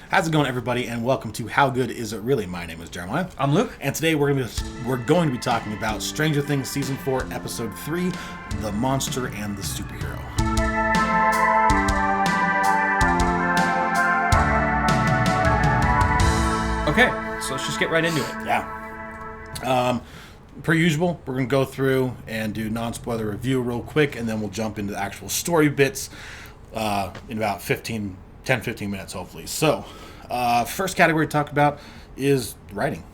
How's it going, everybody, and welcome to How Good Is It Really? My name is Jeremiah. I'm Luke. And today we're going to be talking about Stranger Things Season 4, Episode 3, The Monster and the Superhero. Okay, so let's just get right into it. Yeah. Per usual, we're going to go through and do non-spoiler review real quick, and then we'll jump into the actual story bits in about 10-15 minutes, hopefully. So, first category to talk about is writing.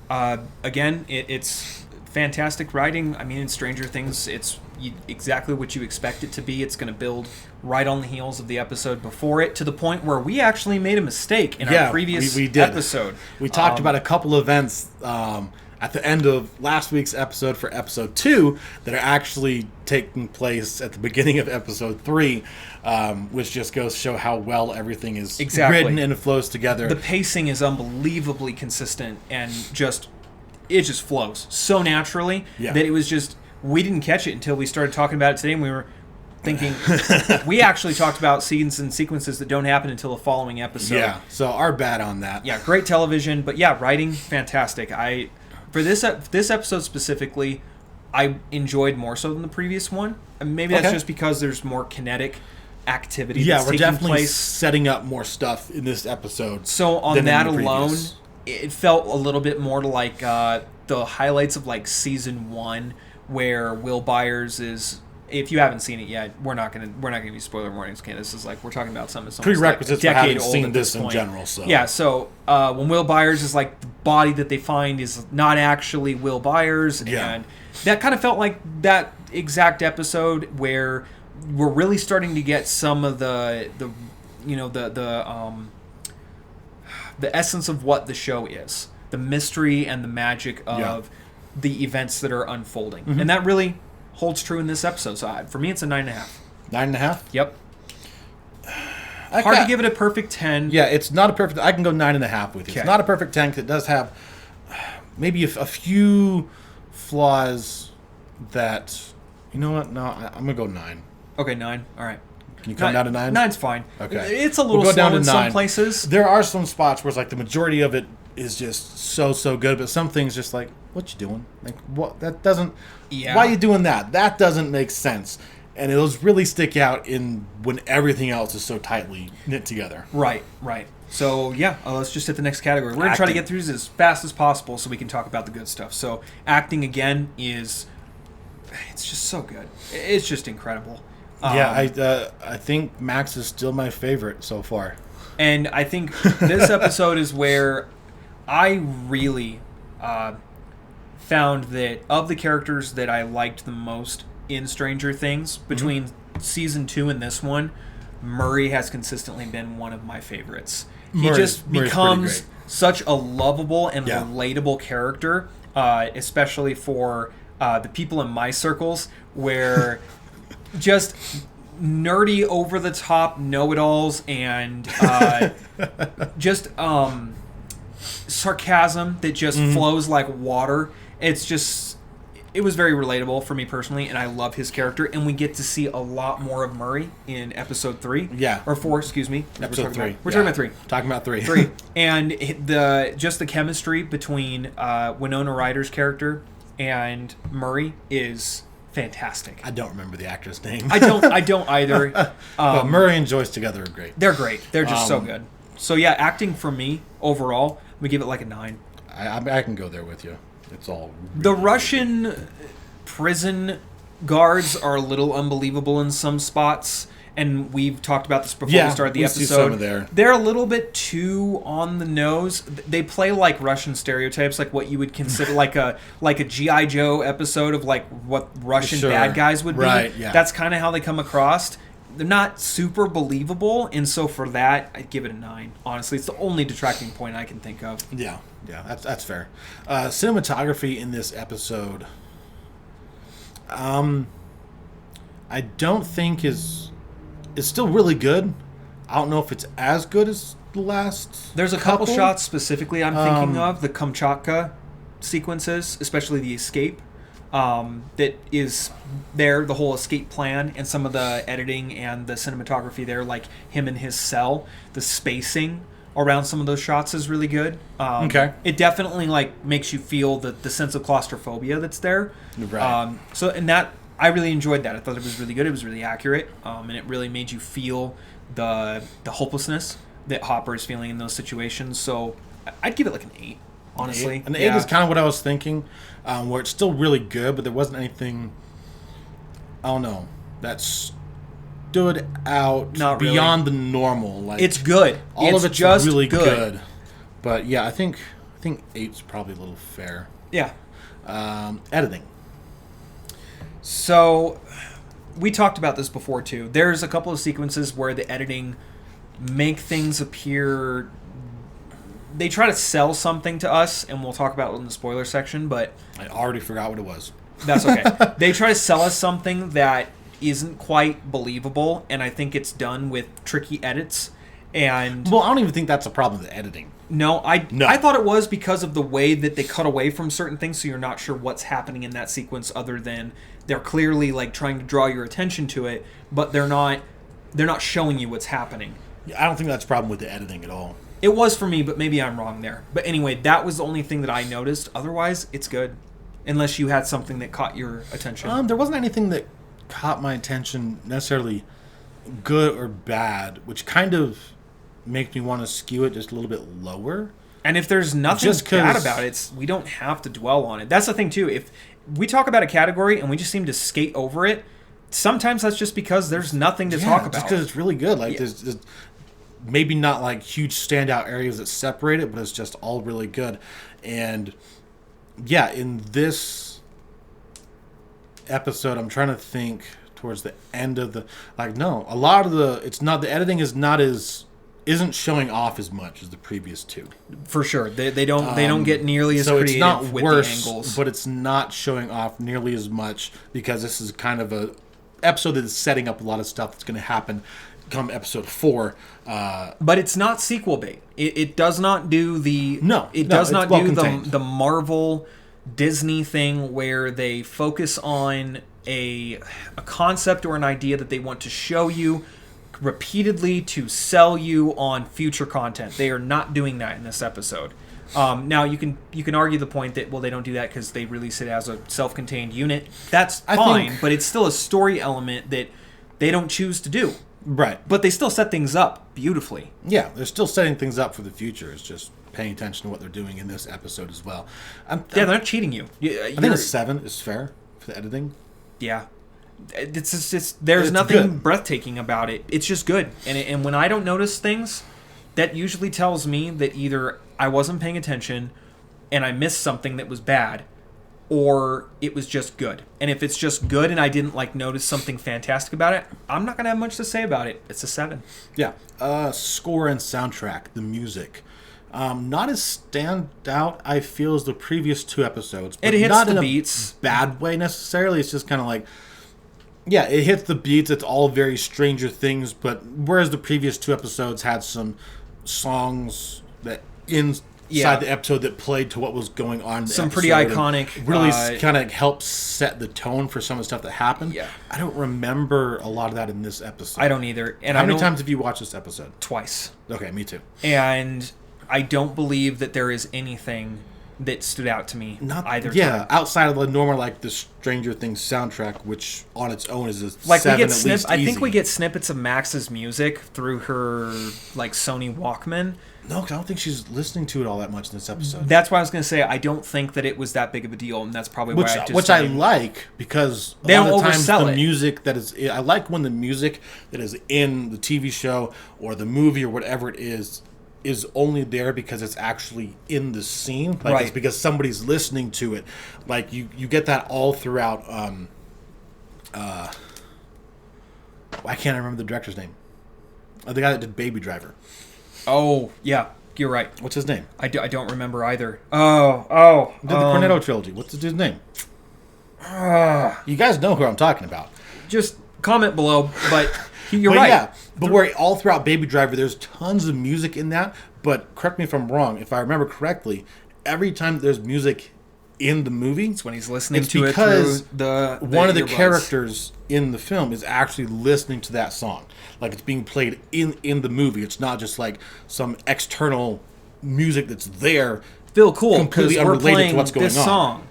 Again, it's fantastic writing. I mean, in Stranger Things, it's exactly what you expect it to be. It's going to build right on the heels of the episode before it, to the point where we actually made a mistake in our previous episode. We talked about a couple events at the end of last week's episode for episode 2 that are actually taking place at the beginning of episode 3, which just goes to show how well everything is written and it flows together. The pacing is unbelievably consistent and it just flows so naturally that it was just, we didn't catch it until we started talking about it today, and we were thinking, we actually talked about scenes and sequences that don't happen until the following episode. Yeah, so our bad on that. Yeah, great television, but yeah, writing, fantastic. For this episode specifically, I enjoyed more so than the previous one. And maybe that's just because there's more kinetic activity that's taking place. Yeah, we're definitely setting up more stuff in this episode. So on that alone, it felt a little bit more like the highlights of like season 1, where Will Byers is. If you haven't seen it yet, we're not gonna be spoiler warnings. Okay, this is like we're talking about something prerequisites like for having seen this in general. So yeah, so when Will Byers is like the body that they find is not actually Will Byers, and that kind of felt like that exact episode where we're really starting to get some of the essence of what the show is, the mystery and the magic of the events that are unfolding, and that really holds true in this episode. So for me, it's a 9.5. 9.5? Yep. Hard to give it a perfect 10. Yeah, it's not a perfect. I can go 9.5 with you. Okay. It's not a perfect 10 because it does have maybe a few flaws that. You know what? No, I'm gonna go 9. Okay, 9. All right. Can you come down to 9? 9's fine. Okay. It's a little slow in some places. There are some spots where it's like the majority of it is just so good, but some things just like, what you doing? Like, what? That doesn't. Yeah. Why are you doing that? That doesn't make sense. And it'll really stick out in when everything else is so tightly knit together. Right. So, yeah, let's just hit the next category. We're going to try to get through this as fast as possible so we can talk about the good stuff. So, acting, again, it's just so good. It's just incredible. I think Max is still my favorite so far. And I think this episode is where I really found that of the characters that I liked the most in Stranger Things, between season 2 and this one, Murray has consistently been one of my favorites. He just becomes such a lovable and relatable character, especially for the people in my circles, where just nerdy, over-the-top know-it-alls and just sarcasm that just flows like water. It was very relatable for me personally, and I love his character, and we get to see a lot more of Murray in episode 3. Yeah. Or 4, excuse me. Episode 3. We're talking about 3. Talking about 3. 3. And the chemistry between Winona Ryder's character and Murray is fantastic. I don't remember the actor's name. I don't either. But Murray and Joyce together are great. They're great. They're just so good. So yeah, acting for me overall, we give it like a 9. I can go there with you. It's all really the Russian prison guards are a little unbelievable in some spots, and we've talked about this before we started the episode. See some of there. They're a little bit too on the nose. They play like Russian stereotypes, like what you would consider like a G.I. Joe episode of like what Russian bad guys would be. Right, yeah. That's kind of how they come across. They're not super believable, and so for that, I'd give it a 9. Honestly, it's the only detracting point I can think of. Yeah, that's fair. Cinematography in this episode, I don't think is still really good. I don't know if it's as good as the last. There's a couple shots specifically I'm thinking of, the Kamchatka sequences, especially the escape. That is there, the whole escape plan, and some of the editing and the cinematography there, like him in his cell, the spacing around some of those shots is really good. Okay. It definitely like makes you feel the sense of claustrophobia that's there. Right. And that I really enjoyed that. I thought it was really good. It was really accurate, and it really made you feel the hopelessness that Hopper is feeling in those situations. So I'd give it like an 8, honestly. An 8 is kind of what I was thinking, where it's still really good, but there wasn't anything, I don't know, that stood out Not really. beyond the normal. Like It's good. all of it's just really good. But yeah, I think 8's probably a little fair. Yeah. Editing. So we talked about this before too. There's a couple of sequences where the editing make things appear. They try to sell something to us, and we'll talk about it in the spoiler section. But I already forgot what it was. that's okay. They try to sell us something that isn't quite believable, and I think it's done with tricky edits. And Well, I don't even think that's a problem with the editing. no, I thought it was because of the way that they cut away from certain things, so you're not sure what's happening in that sequence, other than they're clearly like trying to draw your attention to it, but they're not showing you what's happening. I don't think that's a problem with the editing at all. It was for me, but maybe I'm wrong there. But anyway, that was the only thing that I noticed. Otherwise, it's good, unless you had something that caught your attention. There wasn't anything that caught my attention necessarily good or bad, which kind of makes me want to skew it just a little bit lower. And if there's nothing Just 'cause- bad about it, we don't have to dwell on it. That's the thing too. If we talk about a category and we just seem to skate over it, sometimes that's just because there's nothing to talk about. Just because it's really good. Like there's maybe not like huge standout areas that separate it, but it's just all really good. And yeah, in this episode, I'm trying to think towards the end of the a lot of the editing isn't showing off as much as the previous two. For sure, they don't get nearly as creative it's not with worse, the angles. but it's not showing off nearly as much because this is kind of a episode that is setting up a lot of stuff that's going to happen come episode 4. But it's not sequel bait. It does not do the It does not well do contained. the Marvel Disney thing where they focus on a concept or an idea that they want to show you repeatedly to sell you on future content. They are not doing that in this episode. Now you can argue the point that they don't do that because they release it as a self-contained unit. That's fine, but it's still a story element that they don't choose to do. Right. But they still set things up beautifully. Yeah, they're still setting things up for the future. It's just paying attention to what they're doing in this episode as well. They're not cheating you. I think a 7 is fair for the editing. Yeah. There's nothing good. breathtaking about it. It's just good. And when I don't notice things, that usually tells me that either I wasn't paying attention and I missed something that was bad, or it was just good. And if it's just good and I didn't notice something fantastic about it, I'm not going to have much to say about it. It's a 7. Yeah. Score and soundtrack, the music. Not as stand out, I feel, as the previous 2 episodes. But it hits not the in beats. A bad way necessarily. It's just kind of like, yeah, it hits the beats. It's all very Stranger Things. But whereas the previous 2 episodes had some songs that inside the episode that played to what was going on in the Some pretty episode iconic. really kind of helps set the tone for some of the stuff that happened. Yeah. I don't remember a lot of that in this episode. I don't either. And How many times have you watched this episode? Twice. Okay, me too. And I don't believe that there is anything that stood out to me either time. Outside of the normal, the Stranger Things soundtrack, which on its own is a We 7 get at least I think easy. we get snippets of Max's music through her Sony Walkman. No, 'cause I don't think she's listening to it all that much in this episode. That's why I was going to say I don't think that it was that big of a deal, and that's probably why I like, because they a don't lot of times oversell the it. music that is, I like when the music that is in the TV show or the movie or whatever it is only there because it's actually in the scene. It's because somebody's listening to it. You get that all throughout. I can't remember the director's name. The guy that did Baby Driver. Oh, yeah, you're right. What's his name? I don't remember either. Did the Cornetto trilogy. What's the dude's name? You guys know who I'm talking about. Just comment below, but you're But right. yeah, but where all throughout Baby Driver, there's tons of music in that. But correct me if I'm wrong. If I remember correctly, every time there's music in the movie. It's when he's listening It's to it because through the one of the earbuds. characters in the film is actually listening to that song. Like, it's being played in the movie. It's not just like some external music that's there. Feel cool because completely we're unrelated to playing what's going this on. song.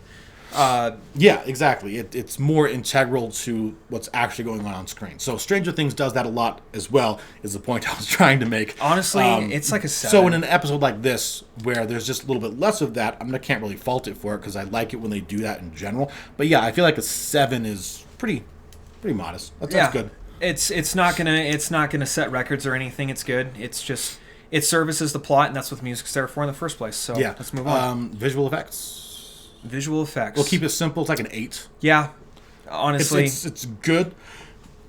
Yeah, exactly. It's more integral to what's actually going on screen. So Stranger Things does that a lot as well, is the point I was trying to make. Honestly, it's like a 7. So in an episode like this, where there's just a little bit less of that, I can't really fault it for it, because I like it when they do that in general. But yeah, I feel like a 7 is pretty modest. That's good. It's not gonna set records or anything. It's good. It's just it services the plot, and that's what the music's there for in the first place. So Yeah. let's move on. Visual effects. Visual effects. We'll keep it simple. It's like an 8. Yeah, honestly, It's good,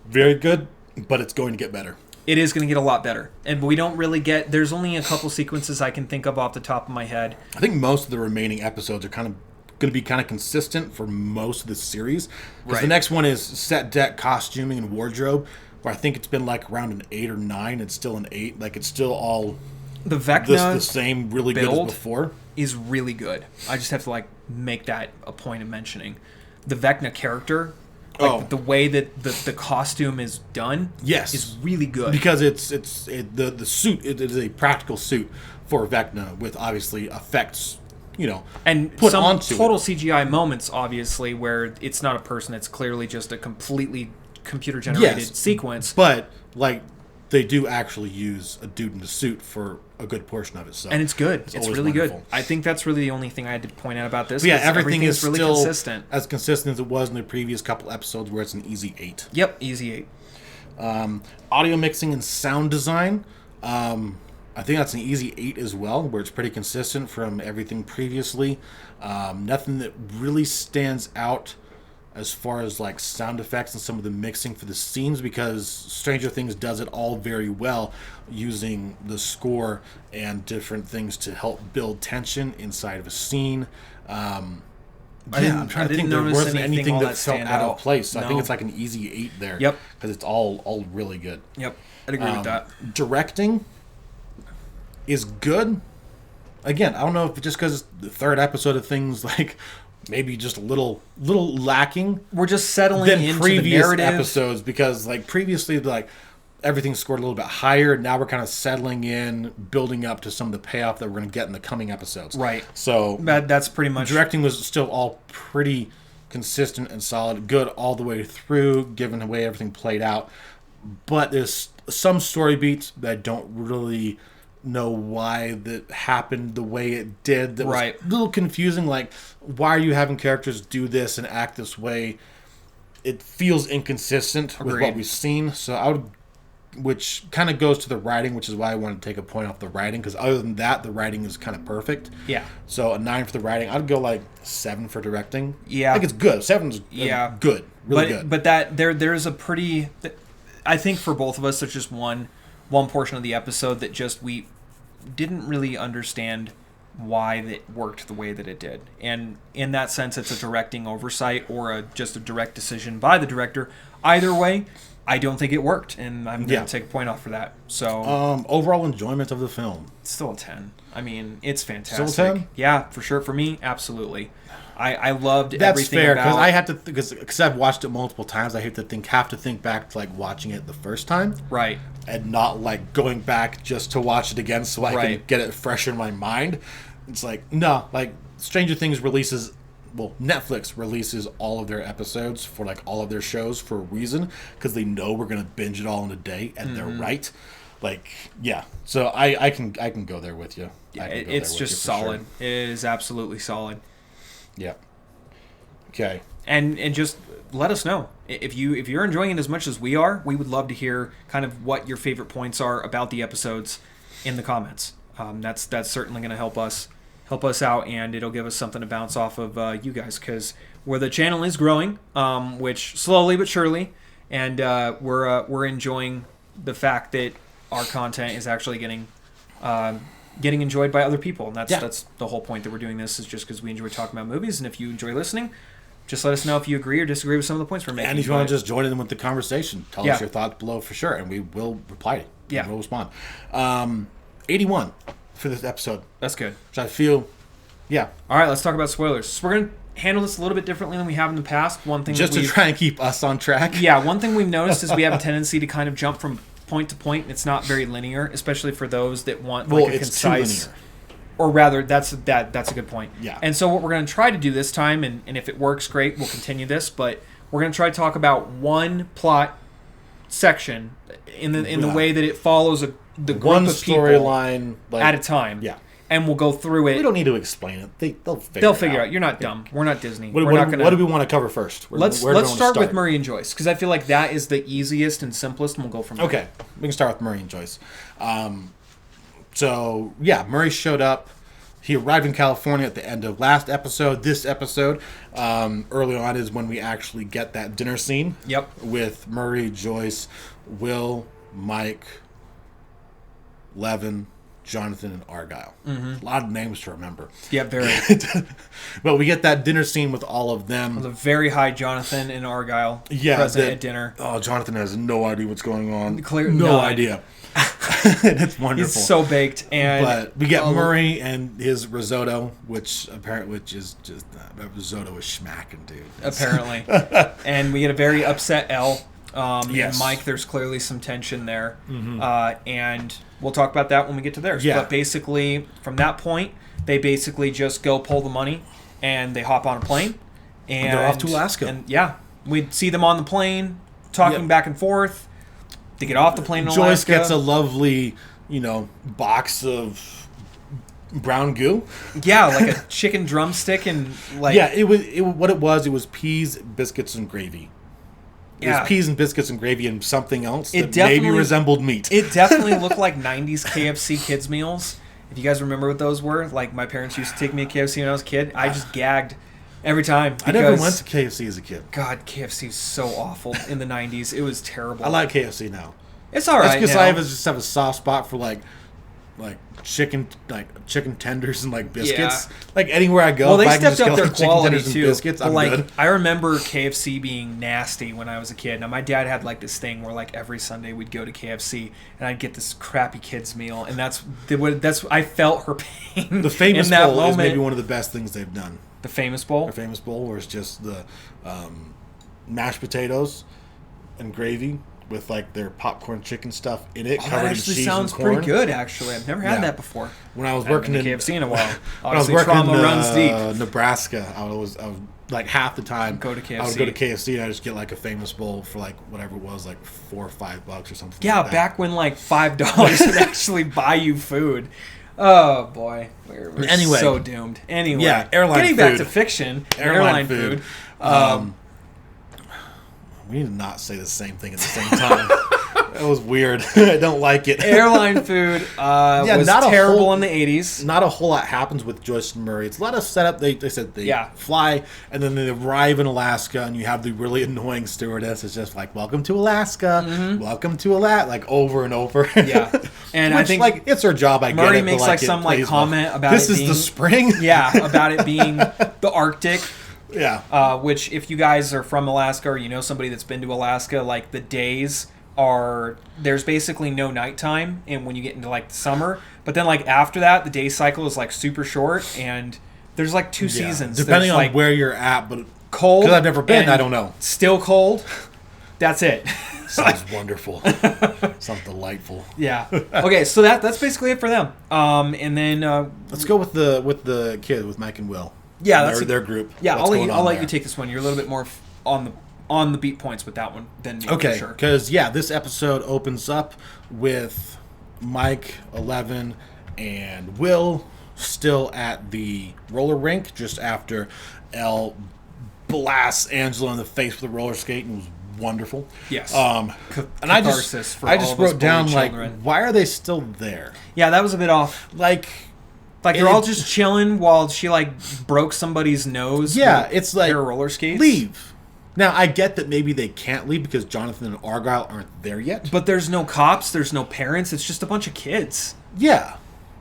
very good, but it's going to get better. it is going to get a lot better. And we don't really get. There's only a couple sequences I can think of off the top of my head. I think most of the remaining episodes are kind of going to be kind of consistent for most of the series. Because the Right. next one is set, deck, costuming, and wardrobe, where I think it's been like around an 8 or 9. It's still an 8. Like, it's still all The Vecna the same, really good build as before. is really good. I just have to make that a point of mentioning. The Vecna character, the way that the costume is done, Yes. is really good. Because the suit, it is a practical suit for Vecna with obviously effects, And put some onto total it. CGI moments, obviously, where it's not a person; it's clearly just a completely computer-generated Yes. sequence. But they do actually use a dude in a suit for a good portion of it. So And it's good. It's always really good. wonderful. I think that's really the only thing I had to point out about this. But yeah, 'cause everything is really still consistent. as consistent as it was in the previous couple episodes, where it's an easy 8. Yep, easy 8. Audio mixing and sound design, I think that's an easy 8 as well, where it's pretty consistent from everything previously. Nothing that really stands out as far as sound effects and some of the mixing for the scenes, because Stranger Things does it all very well, using the score and different things to help build tension inside of a scene. I'm trying to didn't think. There notice wasn't anything anything all that that felt stand out out. of place. So I think No. it's like an easy 8 there. Yep. Because it's all really good. Yep, I'd agree with that. Directing is good. Again, I don't know if it's just because the third episode of things maybe just a little lacking We're just settling than into the previous narrative. episodes, because previously everything scored a little bit higher. Now we're kind of settling in, building up to some of the payoff that we're going to get in the coming episodes. Right. So That's pretty much. directing was still all pretty consistent and solid, good all the way through, given the way everything played out. But there's some story beats that I don't really know why that happened the way it did. That Right. was a little confusing. Why are you having characters do this and act this way? It feels inconsistent with what Agreed. we've seen. So I would, which kind of goes to the writing, which is why I wanted to take a point off the writing, because other than that, the writing is kind of perfect. Yeah. So a 9 for the writing. I'd go 7 for directing. Yeah. I think it's good. 7's Yeah. good. Really good. But there's a pretty. I think for both of us, there's just one portion of the episode that just we didn't really understand why that worked the way that it did. And in that sense, it's a directing oversight or just a direct decision by the director. Either way, I don't think it worked, and I'm going to take a point off for that. So overall enjoyment of the film. it's still a 10. I mean, it's fantastic. Still a 10? Yeah, for sure. For me, absolutely. I loved That's everything fair, about because I had to, because I've watched it multiple times. I have to think back to watching it the first time, Right. and not going back just to watch it again so I can Right. get it fresh in my mind. It's no, Stranger Things releases, Netflix releases all of their episodes for all of their shows for a reason, because they know we're gonna binge it all in a day, and they're right. Yeah. So I can go there with you. Yeah, I can go it's there with just you for solid. sure. It is absolutely solid. Yeah. Okay. And just let us know if you're enjoying it as much as we are. We would love to hear kind of what your favorite points are about the episodes in the comments. That's certainly going to help us out, and it'll give us something to bounce off of you guys, because where the channel is growing, which slowly but surely, and we're enjoying the fact that our content is actually getting enjoyed by other people, and that's the whole point that we're doing this, is just because we enjoy talking about movies. And if you enjoy listening, just let us know if you agree or disagree with some of the points we're making. And if you want to just join in with the conversation, tell Yeah. us your thoughts below for sure, and we will reply. Yeah. We'll respond. 81 for this episode, That's good. which I feel Yeah. All right, let's talk about spoilers. So we're going to handle this a little bit differently than we have in the past. One thing Just to try and keep us on track. Yeah, one thing we've noticed is we have a tendency to kind of jump from point to point. It's not very linear, especially for those that want like a it's concise... too linear. Or rather, that's a good point. Yeah. And so what we're going to try to do this time, and if it works, great, we'll continue this, but we're going to try to talk about one plot section in the way that it follows the group one of people storyline at a time. Yeah. And we'll go through it. We don't need to explain it. They'll figure it out. You're not dumb. We're not Disney. What do we want to cover first? Let's start with Murray and Joyce, because I feel like that is the easiest and simplest, and we'll go from there. Okay. We can start with Murray and Joyce. So, yeah, Murray showed up. He arrived in California at the end of last episode. This episode, early on, is when we actually get that dinner scene. Yep. With Murray, Joyce, Will, Mike, Levin, Jonathan, and Argyle. Mm-hmm. A lot of names to remember. Yeah, very. But we get that dinner scene with all of them. The very high Jonathan and Argyle present at dinner. Oh, Jonathan has no idea what's going on. No idea. It's wonderful. He's so baked. But we get Murray and his risotto, which is just risotto is smacking, dude. Apparently. And we get a very upset Elle. Yes. And Mike, there's clearly some tension there. Mm-hmm. And we'll talk about that when we get to theirs. Yeah. But basically, from that point, they basically just go pull the money and they hop on a plane. And they're off to Alaska. And yeah, we'd see them on the plane talking back and forth. They get off the plane in Alaska. Joyce gets a lovely, box of brown goo. Yeah, like a chicken drumstick and like... Yeah, it was peas, biscuits, and gravy. It was peas and biscuits and gravy and something else that maybe resembled meat. It definitely looked like 90s KFC kids meals. If you guys remember what those were, like my parents used to take me to KFC when I was a kid. I just gagged every time. I never went to KFC as a kid. God, KFC is so awful in the 90s. It was terrible. I like KFC now. It's all right. That's because I just have a soft spot for like chicken tenders and like biscuits. Yeah. Like anywhere I go, well, they if stepped I can up just their get, like, quality chicken tenders too. And biscuits, I'm good. I remember KFC being nasty when I was a kid. Now my dad had like this thing where like every Sunday we'd go to KFC and I'd get this crappy kids meal, and that's I felt her pain. The famous in that bowl moment. is maybe one of the best things they've done. The famous bowl. The famous bowl, where it's just the mashed potatoes and gravy with like their popcorn chicken stuff in it, covered in cheese and corn. Sounds pretty good, actually. I've never had that before. When I was working in KFC in a while, when I was working trauma in runs deep. Nebraska, I was like half the time go to KFC. I would go to KFC and I just get like a famous bowl for like whatever it was, like $4 or $5 or something. Yeah, like that. back when like $5 would actually buy you food. Oh boy, we're anyway, so doomed. Anyway, yeah, airline getting food. Back to fiction, airline food. We need to not say the same thing at the same time. That was weird. I don't like it. Airline food was terrible in the 80s. Not a whole lot happens with Joyce and Murray. It's a lot of setup. They said they fly, and then they arrive in Alaska, and you have the really annoying stewardess. It's just like, welcome to Alaska. Mm-hmm. Welcome to Alaska, like over and over. Yeah. And which, I think like, it's her job, I Murray get it. makes but, like some like comment about this it is being, the spring? Yeah, about it being the Arctic. Yeah. Which, if you guys are from Alaska or you know somebody that's been to Alaska, like the days there's basically no nighttime, and when you get into like the summer, but then like after that, the day cycle is like super short, and there's like two seasons. Depending on like where you're at, but cold. Because I've never been, I don't know. Still cold. That's it. Sounds wonderful. Sounds delightful. Yeah. Okay, so that's basically it for them. And then let's go with the kid, with Mike and Will. Yeah, that's their group. Yeah, I'll let you take this one. You're a little bit more on the beat points with that one than me. Okay, for sure. Because this episode opens up with Mike, 11, and Will still at the roller rink just after Elle blasts Angela in the face with a roller skate, and it was wonderful. Yes. And I just wrote down why are they still there? Yeah, that was a bit off. Like they're all just chilling while she like broke somebody's nose. Yeah, it's like their roller skates. Leave. Now I get that maybe they can't leave because Jonathan and Argyle aren't there yet. But there's no cops. There's no parents. It's just a bunch of kids. Yeah.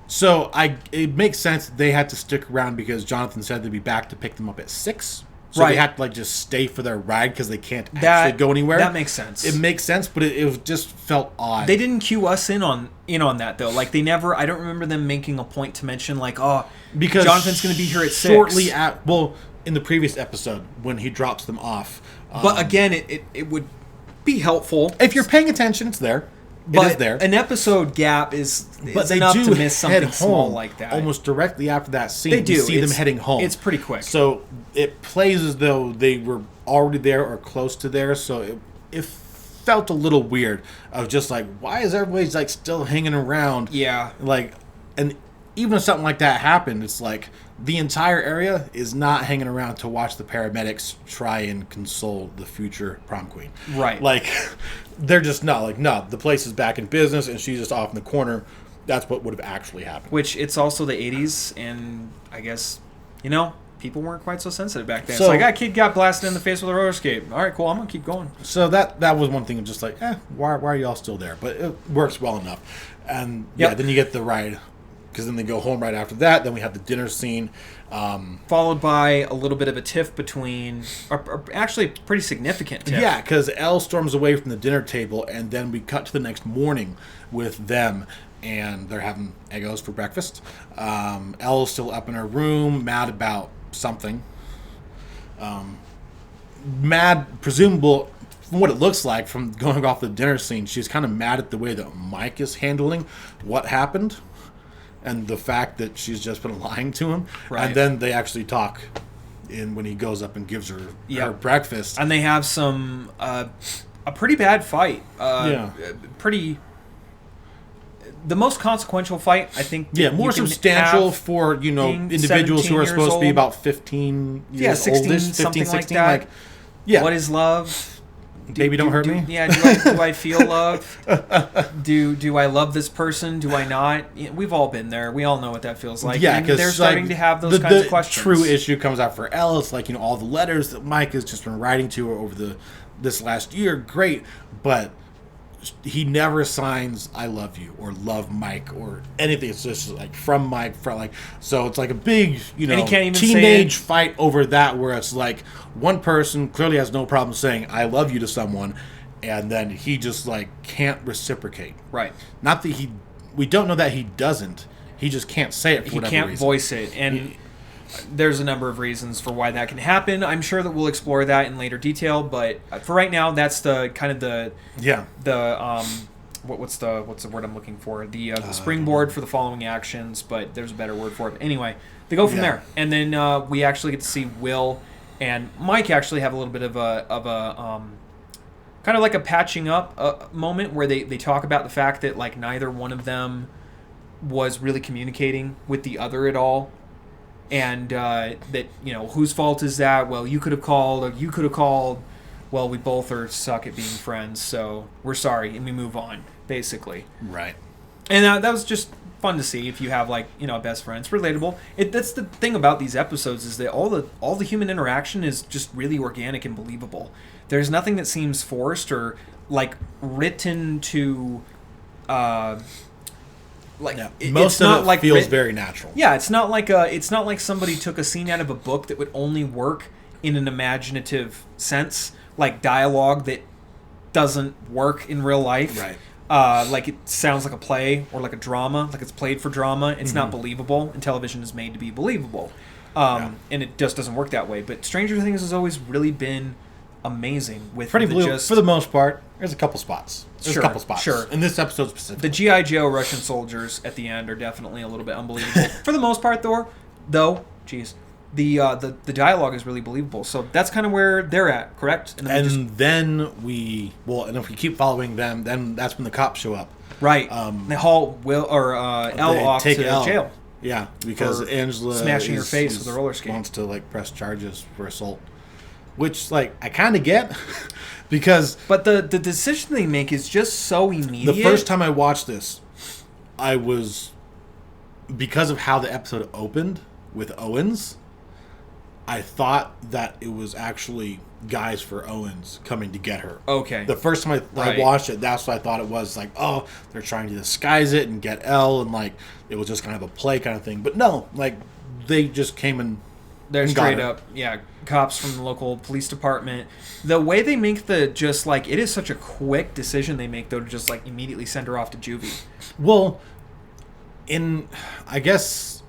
So it makes sense that they had to stick around because Jonathan said they'd be back to pick them up at 6. So they have to like just stay for their ride because they can't actually go anywhere. That makes sense. It makes sense, but it just felt odd. They didn't cue us in on that though. Like they never. I don't remember them making a point to mention like, oh, because Jonathan's going to be here at 6. Shortly in the previous episode when he drops them off. But again, it would be helpful if you're paying attention. It's there. It is there. An episode gap is they enough do to miss something head small home like that. Almost directly after that scene, They do. you see them heading home. It's pretty quick. So it plays as though they were already there or close to there. So it felt a little weird of just like, why is everybody like still hanging around? Yeah. Like, and even if something like that happened, it's like the entire area is not hanging around to watch the paramedics try and console the future prom queen. Right. Like, they're just not like, no, the place is back in business and she's just off in the corner. That's what would have actually happened. Which it's also the 80s, and I guess, people weren't quite so sensitive back then. So, it's like, a kid got blasted in the face with a roller skate. All right, cool, I'm going to keep going. So that was one thing of just like, why are y'all still there? But it works well enough. And then you get the ride. Because then they go home right after that. Then we have the dinner scene. Followed by a little bit of a tiff between... Or actually, pretty significant tiff. Yeah, because Elle storms away from the dinner table, and then we cut to the next morning with them, and they're having Eggos for breakfast. Elle's still up in her room, mad about something. Presumable... From what it looks like from going off the dinner scene, she's kind of mad at the way that Mike is handling what happened. And the fact that she's just been lying to him. Right. And then they actually talk when he goes up and gives her her breakfast. And they have a pretty bad fight. Pretty... The most consequential fight, I think. Yeah, more substantial for, individuals who are supposed to be about 15 years 16, oldish. 15, something 16. like that. What is love? Baby, don't hurt me. Yeah, do I feel love? Do I love this person? Do I not? We've all been there. We all know what that feels like. Yeah, because they're starting to have those kinds of questions. The true issue comes out for Elle. It's like, all the letters that Mike has just been writing to her over this last year. Great, but he never signs "I love you" or "love Mike" or anything. It's just like from Mike, so it's like a big, and he can't even teenage fight over that, where it's like one person clearly has no problem saying "I love you" to someone, and then he just like can't reciprocate. Right. Not that we don't know that he doesn't. He just can't say it for whatever reason. He can't voice it, and there's a number of reasons for why that can happen. I'm sure that we'll explore that in later detail, but for right now, that's the kind of the what's the word I'm looking for? The springboard for the following actions, but there's a better word for it. Anyway, they go from there, and then we actually get to see Will and Mike actually have a little bit of a kind of like a patching up moment where they talk about the fact that like neither one of them was really communicating with the other at all. And that, whose fault is that? Well, you could have called, or you could have called. Well, we both are suck at being friends, so we're sorry, and we move on, basically. Right. And that was just fun to see if you have, best friends. Relatable. That's the thing about these episodes is that all the human interaction is just really organic and believable. There's nothing that seems forced or, written to... most of it feels very natural. Yeah, it's not like somebody took a scene out of a book that would only work in an imaginative sense, like dialogue that doesn't work in real life. Right. Like it sounds like a play or like a drama, like it's played for drama. It's not believable, and television is made to be believable. And it just doesn't work that way. But Stranger Things has always really been amazing with pretty blue for the most part. There's a couple spots. Sure. In this episode specifically. The G.I. Joe Russian soldiers at the end are definitely a little bit unbelievable. For the most part, the dialogue is really believable. So that's kind of where they're at, correct? And then if we keep following them, then that's when the cops show up. Right. They haul Elle off to jail. Yeah, because Angela smashing her face with a roller skate. Wants to press charges for assault. Which, I kind of get, because... But the decision they make is just so immediate. The first time I watched this, I was... Because of how the episode opened with Owens, I thought that it was actually guys for Owens coming to get her. Okay. The first time I watched it, that's what I thought it was. They're trying to disguise it and get Elle, and, it was just kind of a play kind of thing. But no, they just came and... They're And got straight her. up, cops from the local police department. The way they make it is such a quick decision they make, though, to just, like, immediately send her off to juvie. Well, I guess,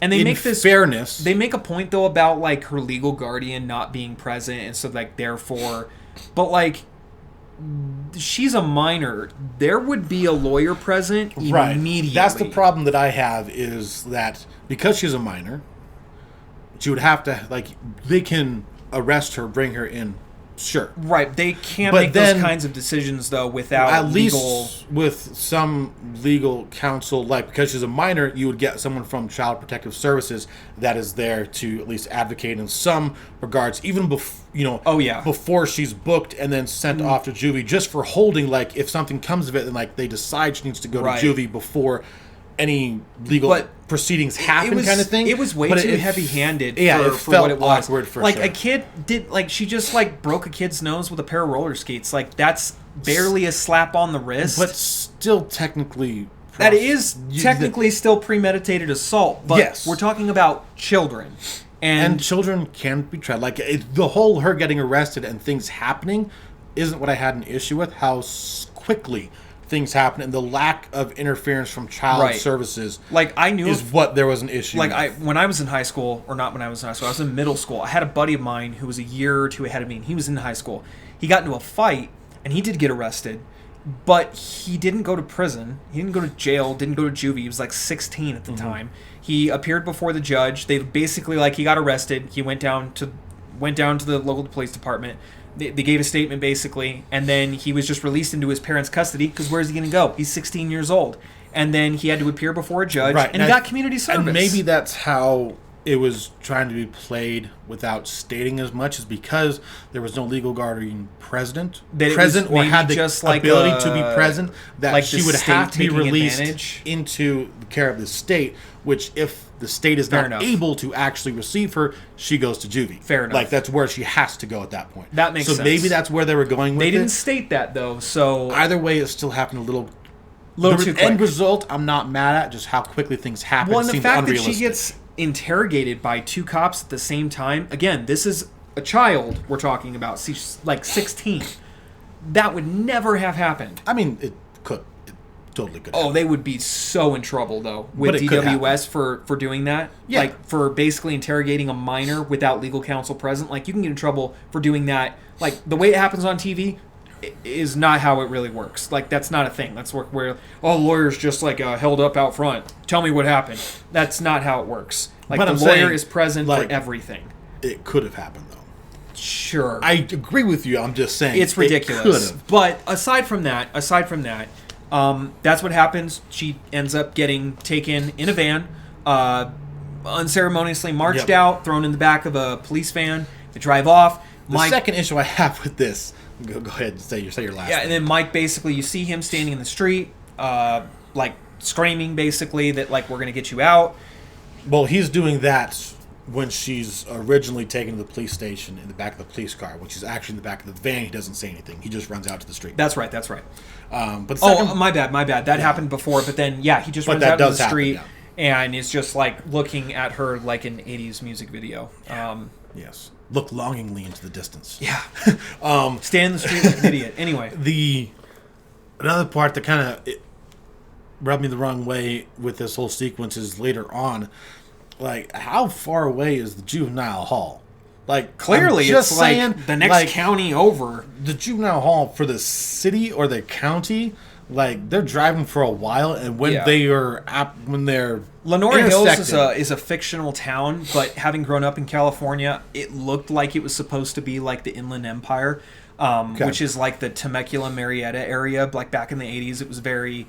and they in make this fairness, they make a point, though, about, like, her legal guardian not being present, and so, like, therefore, but, like, she's a minor. There would be a lawyer present immediately. That's the problem that I have, is that because she's a minor, she would have to, like, they can arrest her, bring her in, sure. Right. They can't But make then, those kinds of decisions, though, without at legal... least with some legal counsel, like, because she's a minor, you would get someone from Child Protective Services that is there to at least advocate in some regards, even before she's booked and then sent off to juvie, just for holding, like, if something comes of it and, like, they decide she needs to go to juvie before any legal proceedings happen, kind of thing. It was way too heavy-handed for felt what it was. awkward for like, sure. a kid did, like, she just, like, broke a kid's nose with a pair of roller skates. Like, that's barely a slap on the wrist. But still technically... That is technically still premeditated assault, but yes. we're talking about children. And children can be tried. Like, the whole her getting arrested and things happening isn't what I had an issue with. How quickly things happen and the lack of interference from child services, like, I knew is what there was an issue like with. when I was in high school, or not when I was in high school, I was in middle school. I had a buddy of mine who was a year or two ahead of me, and he was in high school. He got into a fight, and he did get arrested, but he didn't go to prison. He didn't go to jail, didn't go to juvie. He was like 16 at the time. He appeared before the judge. They basically, like, he got arrested. He went down to the local police department. They gave a statement, basically, and then he was just released into his parents' custody, because where's he going to go? He's 16 years old. And then he had to appear before a judge, and he got community service. And maybe that's how it was trying to be played without stating as much, is because there was no legal guardian present or had the just like ability to be present, that like she would have to be released advantage into the care of the state, which if the state is not able to actually receive her, she goes to juvie. Fair enough. Like, that's where she has to go at that point. That makes sense. So maybe that's where they were going with it. They didn't state that, though, so... Either way, it still happened a little too the quick. end result, I'm not mad at, just how quickly things happen. Well, and the seems fact that unrealistic. she gets interrogated by two cops at the same time, again, this is a child we're talking about. She's like 16. That would never have happened. I mean, it could. It totally could. Oh, they would be so in trouble, though, with DWS for doing that. Yeah. Like, for basically interrogating a minor without legal counsel present. Like, you can get in trouble for doing that. Like, the way it happens on TV is not how it really works. Like, that's not a thing. That's where lawyers just, like, held up out front. Tell me what happened. That's not how it works. Like, but the I'm lawyer saying, is present like, for everything. It could have happened, though. Sure. I agree with you. I'm just saying. It's ridiculous. But aside from that, that's what happens. She ends up getting taken in a van, unceremoniously marched out, thrown in the back of a police van. They drive off. The second issue I have with this, go ahead and say your last. Yeah, and then Mike, basically, you see him standing in the street, like, screaming, basically, that, like, we're going to get you out. Well, he's doing that when she's originally taken to the police station in the back of the police car. When she's actually in the back of the van, he doesn't say anything. He just runs out to the street. That's right. But second, my bad. That happened before, but then, he just runs out to the street and is just, like, looking at her like an 80s music video. Yes. Look longingly into the distance. Yeah. Stand in the street like an idiot. Anyway. Another part that kind of rubbed me the wrong way with this whole sequence is later on. Like, how far away is the juvenile hall? Like, clearly, just it's saying, like the next county over. The juvenile hall for the city or the county, like, they're driving for a while, and when they're Lenora Hills is a fictional town, but having grown up in California, it looked like it was supposed to be like the Inland Empire, which is like the Temecula, Marietta area. Like, back in the 80s, it was very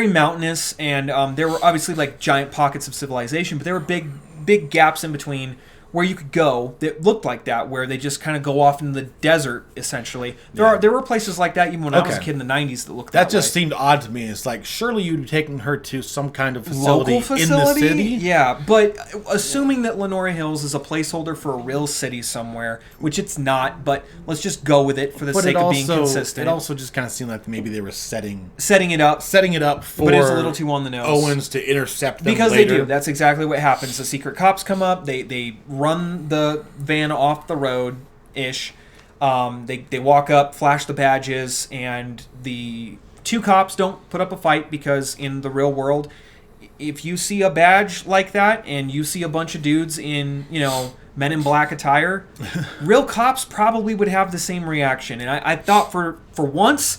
mountainous, and there were obviously, like, giant pockets of civilization, but there were big gaps in between where you could go that looked like that, where they just kind of go off into the desert, essentially. There were places like that even when I was a kid in the 90s that looked that way. That just seemed odd to me. It's like, surely you'd be taking her to some kind of facility in the city? Yeah, but assuming that Lenora Hills is a placeholder for a real city somewhere, which it's not, but let's just go with it for the sake of being consistent. It also just kind of seemed like maybe they were setting it up for but it's a little too on the nose. Owens to intercept them because later. They do. That's exactly what happens. The secret cops come up, they run run the van off the road ish. They walk up, flash the badges, and the 2 cops don't put up a fight because in the real world, if you see a badge like that and you see a bunch of dudes in, Men in Black attire, real cops probably would have the same reaction. And I thought for once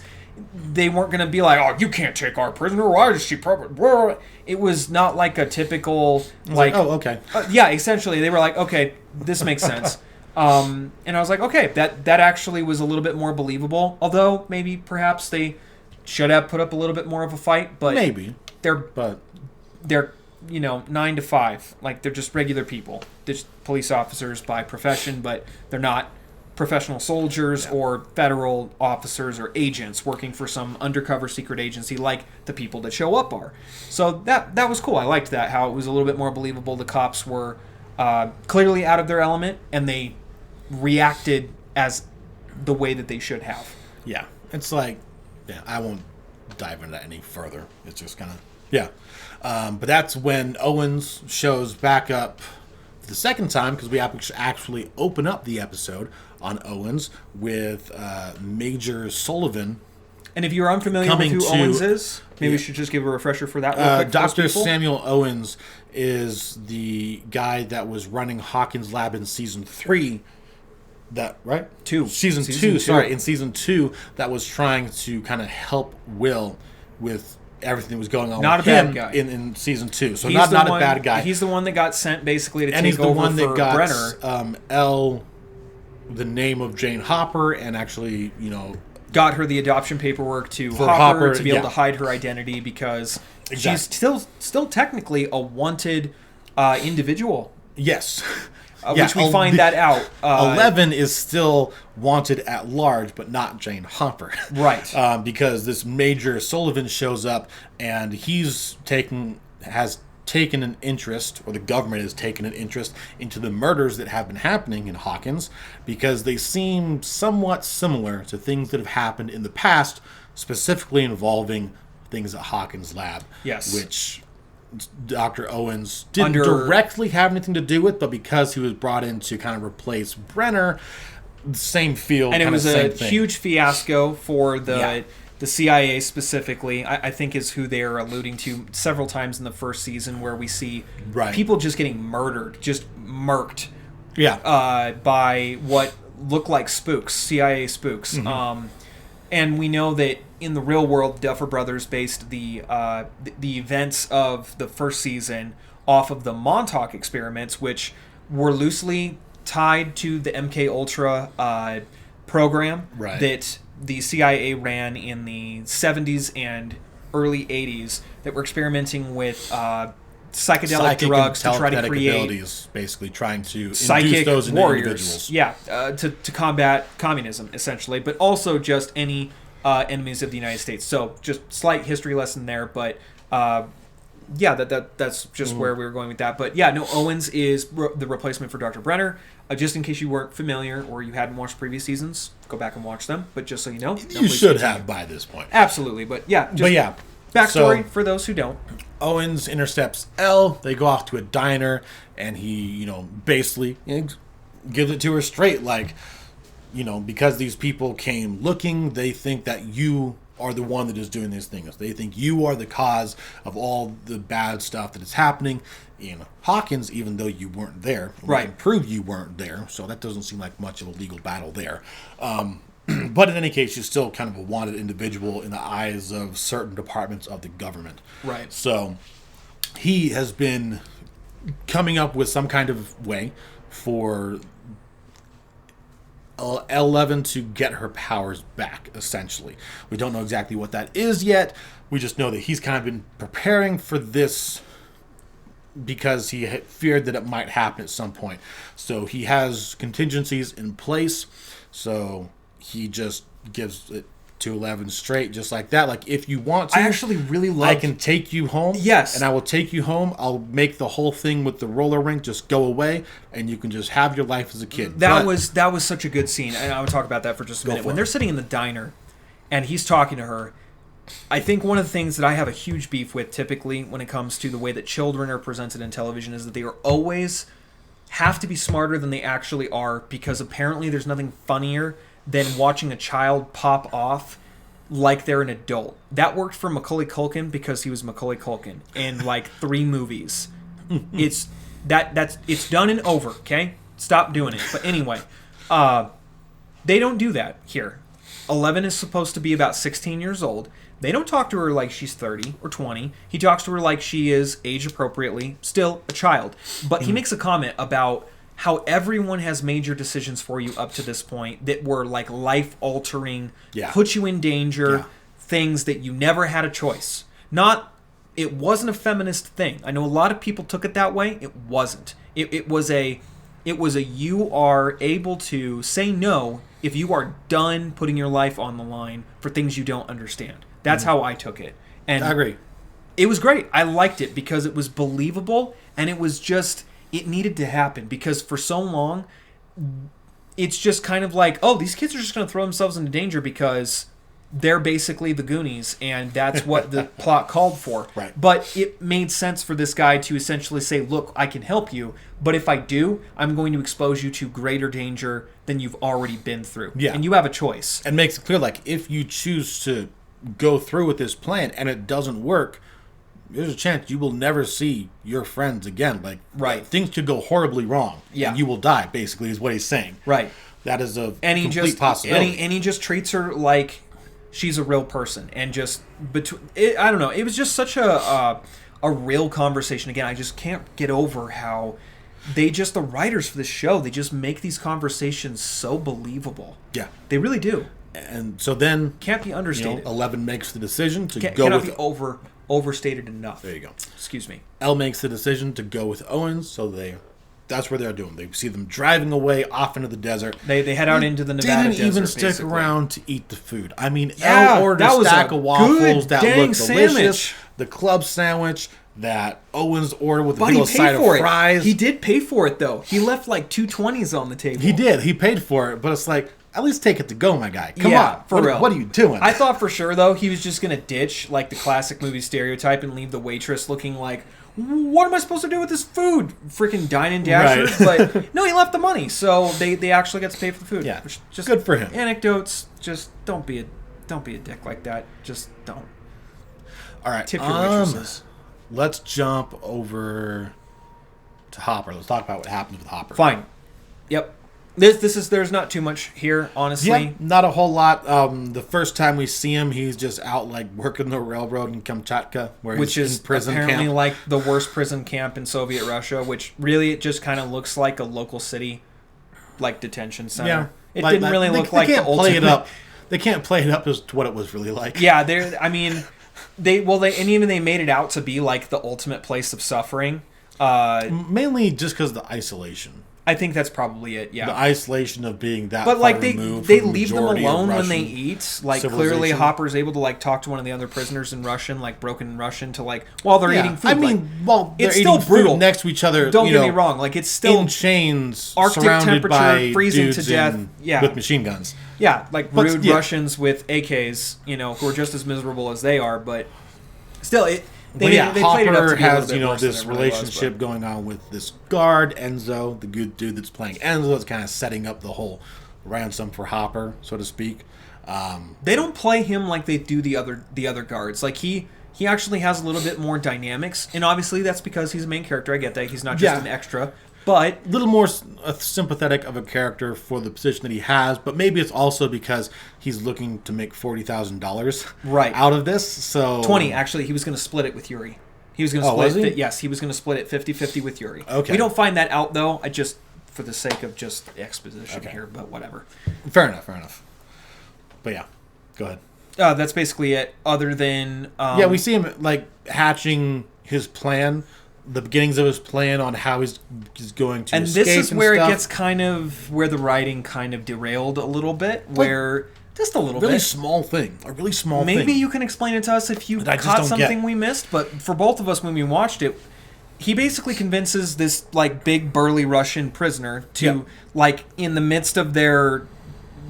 they weren't going to be like, oh, you can't take our prisoner. Why does she probably... It was not like a typical... oh, okay. Yeah, essentially. They were like, okay, this makes sense. And I was like, okay, that actually was a little bit more believable. Although maybe perhaps they should have put up a little bit more of a fight. But maybe. They're 9 to 5. Like, they're just regular people. They're just police officers by profession, but they're not professional soldiers or federal officers or agents working for some undercover secret agency like the people that show up are. So that was cool. I liked that, how it was a little bit more believable. The cops were clearly out of their element, and they reacted as the way that they should have. Yeah. It's like, I won't dive into that any further. It's just kind of, but that's when Owens shows back up for the second time, because we actually open up the episode on Owens with Major Sullivan. And if you're unfamiliar with who Owens is, maybe we should just give a refresher for that real quick. Dr. Samuel Owens is the guy that was running Hawkins Lab in season 3. Season 2, sorry. In season 2, that was trying to kind of help Will with everything that was going on not with a him bad guy. in season 2. So not a bad guy. He's the one that got sent basically to and take over for Brenner. And he's the one that Brenner. got the name of Jane Hopper, and actually, got her the adoption paperwork to Hopper to be able to hide her identity, because she's still technically a wanted individual. Yes. Which we find that out. 11 is still wanted at large, but not Jane Hopper. Right. Because this Major Sullivan shows up, and has taken an interest, or the government has taken an interest into the murders that have been happening in Hawkins, because they seem somewhat similar to things that have happened in the past, specifically involving things at Hawkins Lab. Yes. Which Dr. Owens didn't directly have anything to do with, but because he was brought in to kind of replace Brenner, same field, and it was a thing. Huge fiasco for the CIA specifically. I think is who they are alluding to several times in the first season, where we see people just getting murdered, just murked, by what look like spooks, CIA spooks. Mm-hmm. And we know that in the real world, Duffer Brothers based the events of the first season off of the Montauk experiments, which were loosely tied to the MK Ultra program that the CIA ran in the 70s and early 80s, that were experimenting with psychedelic drugs to try to create abilities, basically trying to psychic induce those warriors. individuals. To combat communism, essentially, but also just any enemies of the United States. So just slight history lesson there, but that's just where we were going with that. But Owens is the replacement for Dr. Brenner. Just in case you weren't familiar or you hadn't watched previous seasons, go back and watch them. But just so you know, you should have by this point. Absolutely, but backstory for those who don't. Owens intercepts Elle. They go off to a diner, and he, basically gives it to her straight, like, because these people came looking, they think that you are the one that is doing these things. They think you are the cause of all the bad stuff that is happening in Hawkins, even though you weren't there. We can prove you weren't there, so that doesn't seem like much of a legal battle there. But in any case, she's still kind of a wanted individual in the eyes of certain departments of the government. Right. So he has been coming up with some kind of way for 11 to get her powers back, essentially. We don't know exactly what that is yet. We just know that he's kind of been preparing for this because he feared that it might happen at some point. So he has contingencies in place. So he just gives it to 11 straight, just like that. Like, if you want to, I actually really love. I can take you home. Yes, and I will take you home. I'll make the whole thing with the roller rink just go away, and you can just have your life as a kid. That was such a good scene, and I will talk about that for just a minute. When they're sitting in the diner, and he's talking to her, I think one of the things that I have a huge beef with typically when it comes to the way that children are presented in television is that they are always have to be smarter than they actually are, because apparently there's nothing funnier than watching a child pop off like they're an adult. That worked for Macaulay Culkin because he was Macaulay Culkin in like 3 movies. It's done and over, okay? Stop doing it. But anyway, they don't do that here. Eleven is supposed to be about 16 years old. They don't talk to her like she's 30 or 20. He talks to her like she is age appropriately, still a child. But he makes a comment about how everyone has major decisions for you up to this point that were like life-altering, put you in danger, things that you never had a choice. It wasn't a feminist thing. I know a lot of people took it that way. It wasn't. It was a you are able to say no if you are done putting your life on the line for things you don't understand. That's how I took it. And I agree. It was great. I liked it because it was believable, and it was just, it needed to happen, because for so long it's just kind of like, oh, these kids are just going to throw themselves into danger because they're basically the Goonies, and that's what the plot called for. Right. But it made sense for this guy to essentially say, look, I can help you, but if I do, I'm going to expose you to greater danger than you've already been through. Yeah. And you have a choice. And makes it clear, like, if you choose to go through with this plan and it doesn't work, there's a chance you will never see your friends again. Like, right. Things could go horribly wrong. Yeah. And you will die, basically, is what he's saying. Right. That is a complete possibility. And he just treats her like she's a real person, and just I don't know. It was just such a real conversation. Again, I just can't get over how the writers for this show, they just make these conversations so believable. Yeah, they really do. And so then can't be understated. 11 makes the decision to go cannot with be overstated enough. There you go. Excuse me. Elle makes the decision to go with Owens, so that's where they're doing. They see them driving away off into the desert. They head out into the Nevada desert. Didn't even stick basically around to eat the food. I mean, Elle ordered a stack of waffles that looked delicious. Sandwich. The club sandwich that Owens ordered with a big side of fries. He did pay for it, though. He left like 2 20s on the table. He did. He paid for it, but it's like, at least take it to go, my guy. Come on. For real. What are you doing? I thought for sure, though, he was just going to ditch like the classic movie stereotype and leave the waitress looking like, what am I supposed to do with this food? Freaking dine and dashers. Right. But no, he left the money, so they actually get to pay for the food. Yeah, just good for him. Anecdotes. Just don't be a dick like that. Just don't. All right. Tip your waitresses. Let's jump over to Hopper. Let's talk about what happens with Hopper. Fine. Yep. There's not too much here, honestly. Yeah, not a whole lot. The first time we see him, he's just out like working the railroad in Kamchatka, which is in prison apparently camp. like the worst prison camp in Soviet Russia. Which really it just kind of looks like a local city, like detention center. Yeah, it didn't really look like the ultimate. Play it up. They can't play it up as to what it was really like. Yeah, I mean, they made it out to be like the ultimate place of suffering. Mainly just because of the isolation. I think that's probably it. Yeah, the isolation of being that. But far like removed they from the leave them majority alone of when they Russian eat. Like clearly Hopper's able to like talk to one of the other prisoners in Russian, like broken Russian, to like while they're eating food. I mean, it's still brutal food next to each other. Don't get me wrong. Like it's still in chains, Arctic surrounded temperature, by freezing to dudes death. Yeah, with machine guns. Yeah, like rude Russians with AKs. Who are just as miserable as they are, but still it. Hopper has this relationship going on with this guard Enzo, the good dude that's playing Enzo. That's kind of setting up the whole ransom for Hopper, so to speak. They don't play him like they do the other guards. Like he actually has a little bit more dynamics, and obviously that's because he's a main character. I get that he's not just an extra. But a little more sympathetic of a character for the position that he has, but maybe it's also because he's looking to make $40,000 out of this. So 20 actually, he was going to split it with Yuri. He was going to split it. Yes, he was going to split it 50-50 with Yuri. Okay. We don't find that out though. I just for the sake of just exposition here, but whatever. Fair enough. But yeah, go ahead. That's basically it. Other than we see him like hatching his plan. The beginnings of his plan on how he's going to escape this is where stuff. It gets kind of where the writing kind of derailed a little bit, just a little bit. A really small thing. Maybe you can explain it to us if you caught something we missed, but for both of us when we watched it, he basically convinces this like big burly Russian prisoner to like in the midst of their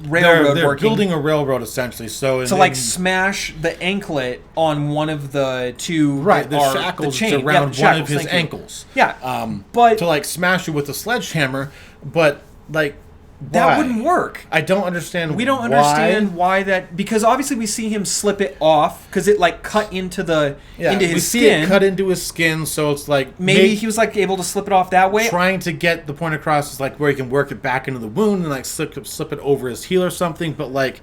railroad they're working building a railroad essentially. So to like smash the anklet on one of the two the shackles chain. around shackles, one of his ankles. Yeah, but to like smash it with a sledgehammer, but like that why? wouldn't work. I don't understand. We don't understand why that, because obviously we see him slip it off because it like cut into into his we skin. see it cut into his skin, so it's like maybe he was like able to slip it off that way. Trying to get the point across is like where he can work it back into the wound and like slip it over his heel or something. But like,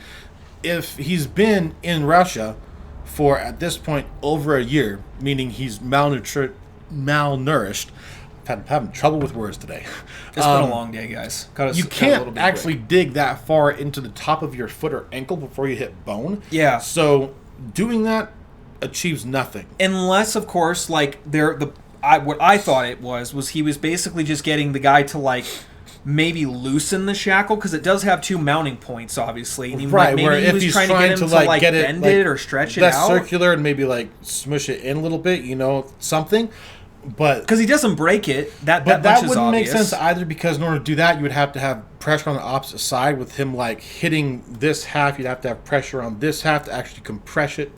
if he's been in Russia for at this point over a year, meaning he's malnourished. Having trouble with words today. It's been a long day, guys. You can't actually dig that far into the top of your foot or ankle before you hit bone. Yeah. So doing that achieves nothing. Unless, of course, like what I thought it was he was basically just getting the guy to like maybe loosen the shackle, because it does have two mounting points, obviously. And right, maybe where he if was he's trying to get him to like get bend it or stretch it less out. circular and maybe like smush it in a little bit, something. But because he doesn't break it, that wouldn't make sense either, because in order to do that, you would have to have pressure on the opposite side. With him like hitting this half, you'd have to have pressure on this half to actually compress it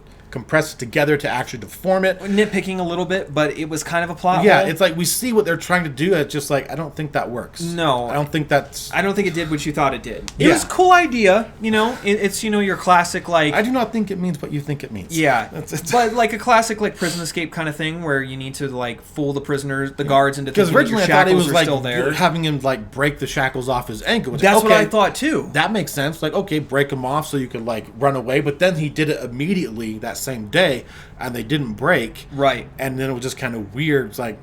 together to actually deform it. Nitpicking a little bit, but it was kind of a plot hole. It's like we see what they're trying to do. It's just like I don't think that works. No, I don't think it did what you thought it did. It was a cool idea, It's your classic like. I do not think it means what you think it means. Yeah, but like a classic like prison escape kind of thing where you need to like fool the prisoners, the guards into thinking that your shackles are still there. Having him like break the shackles off his ankle. That's what I thought too. That makes sense. Like, okay, break them off so you could like run away. But then he did it immediately that same day, and they didn't break. Right. And then it was just kind of weird. It's like,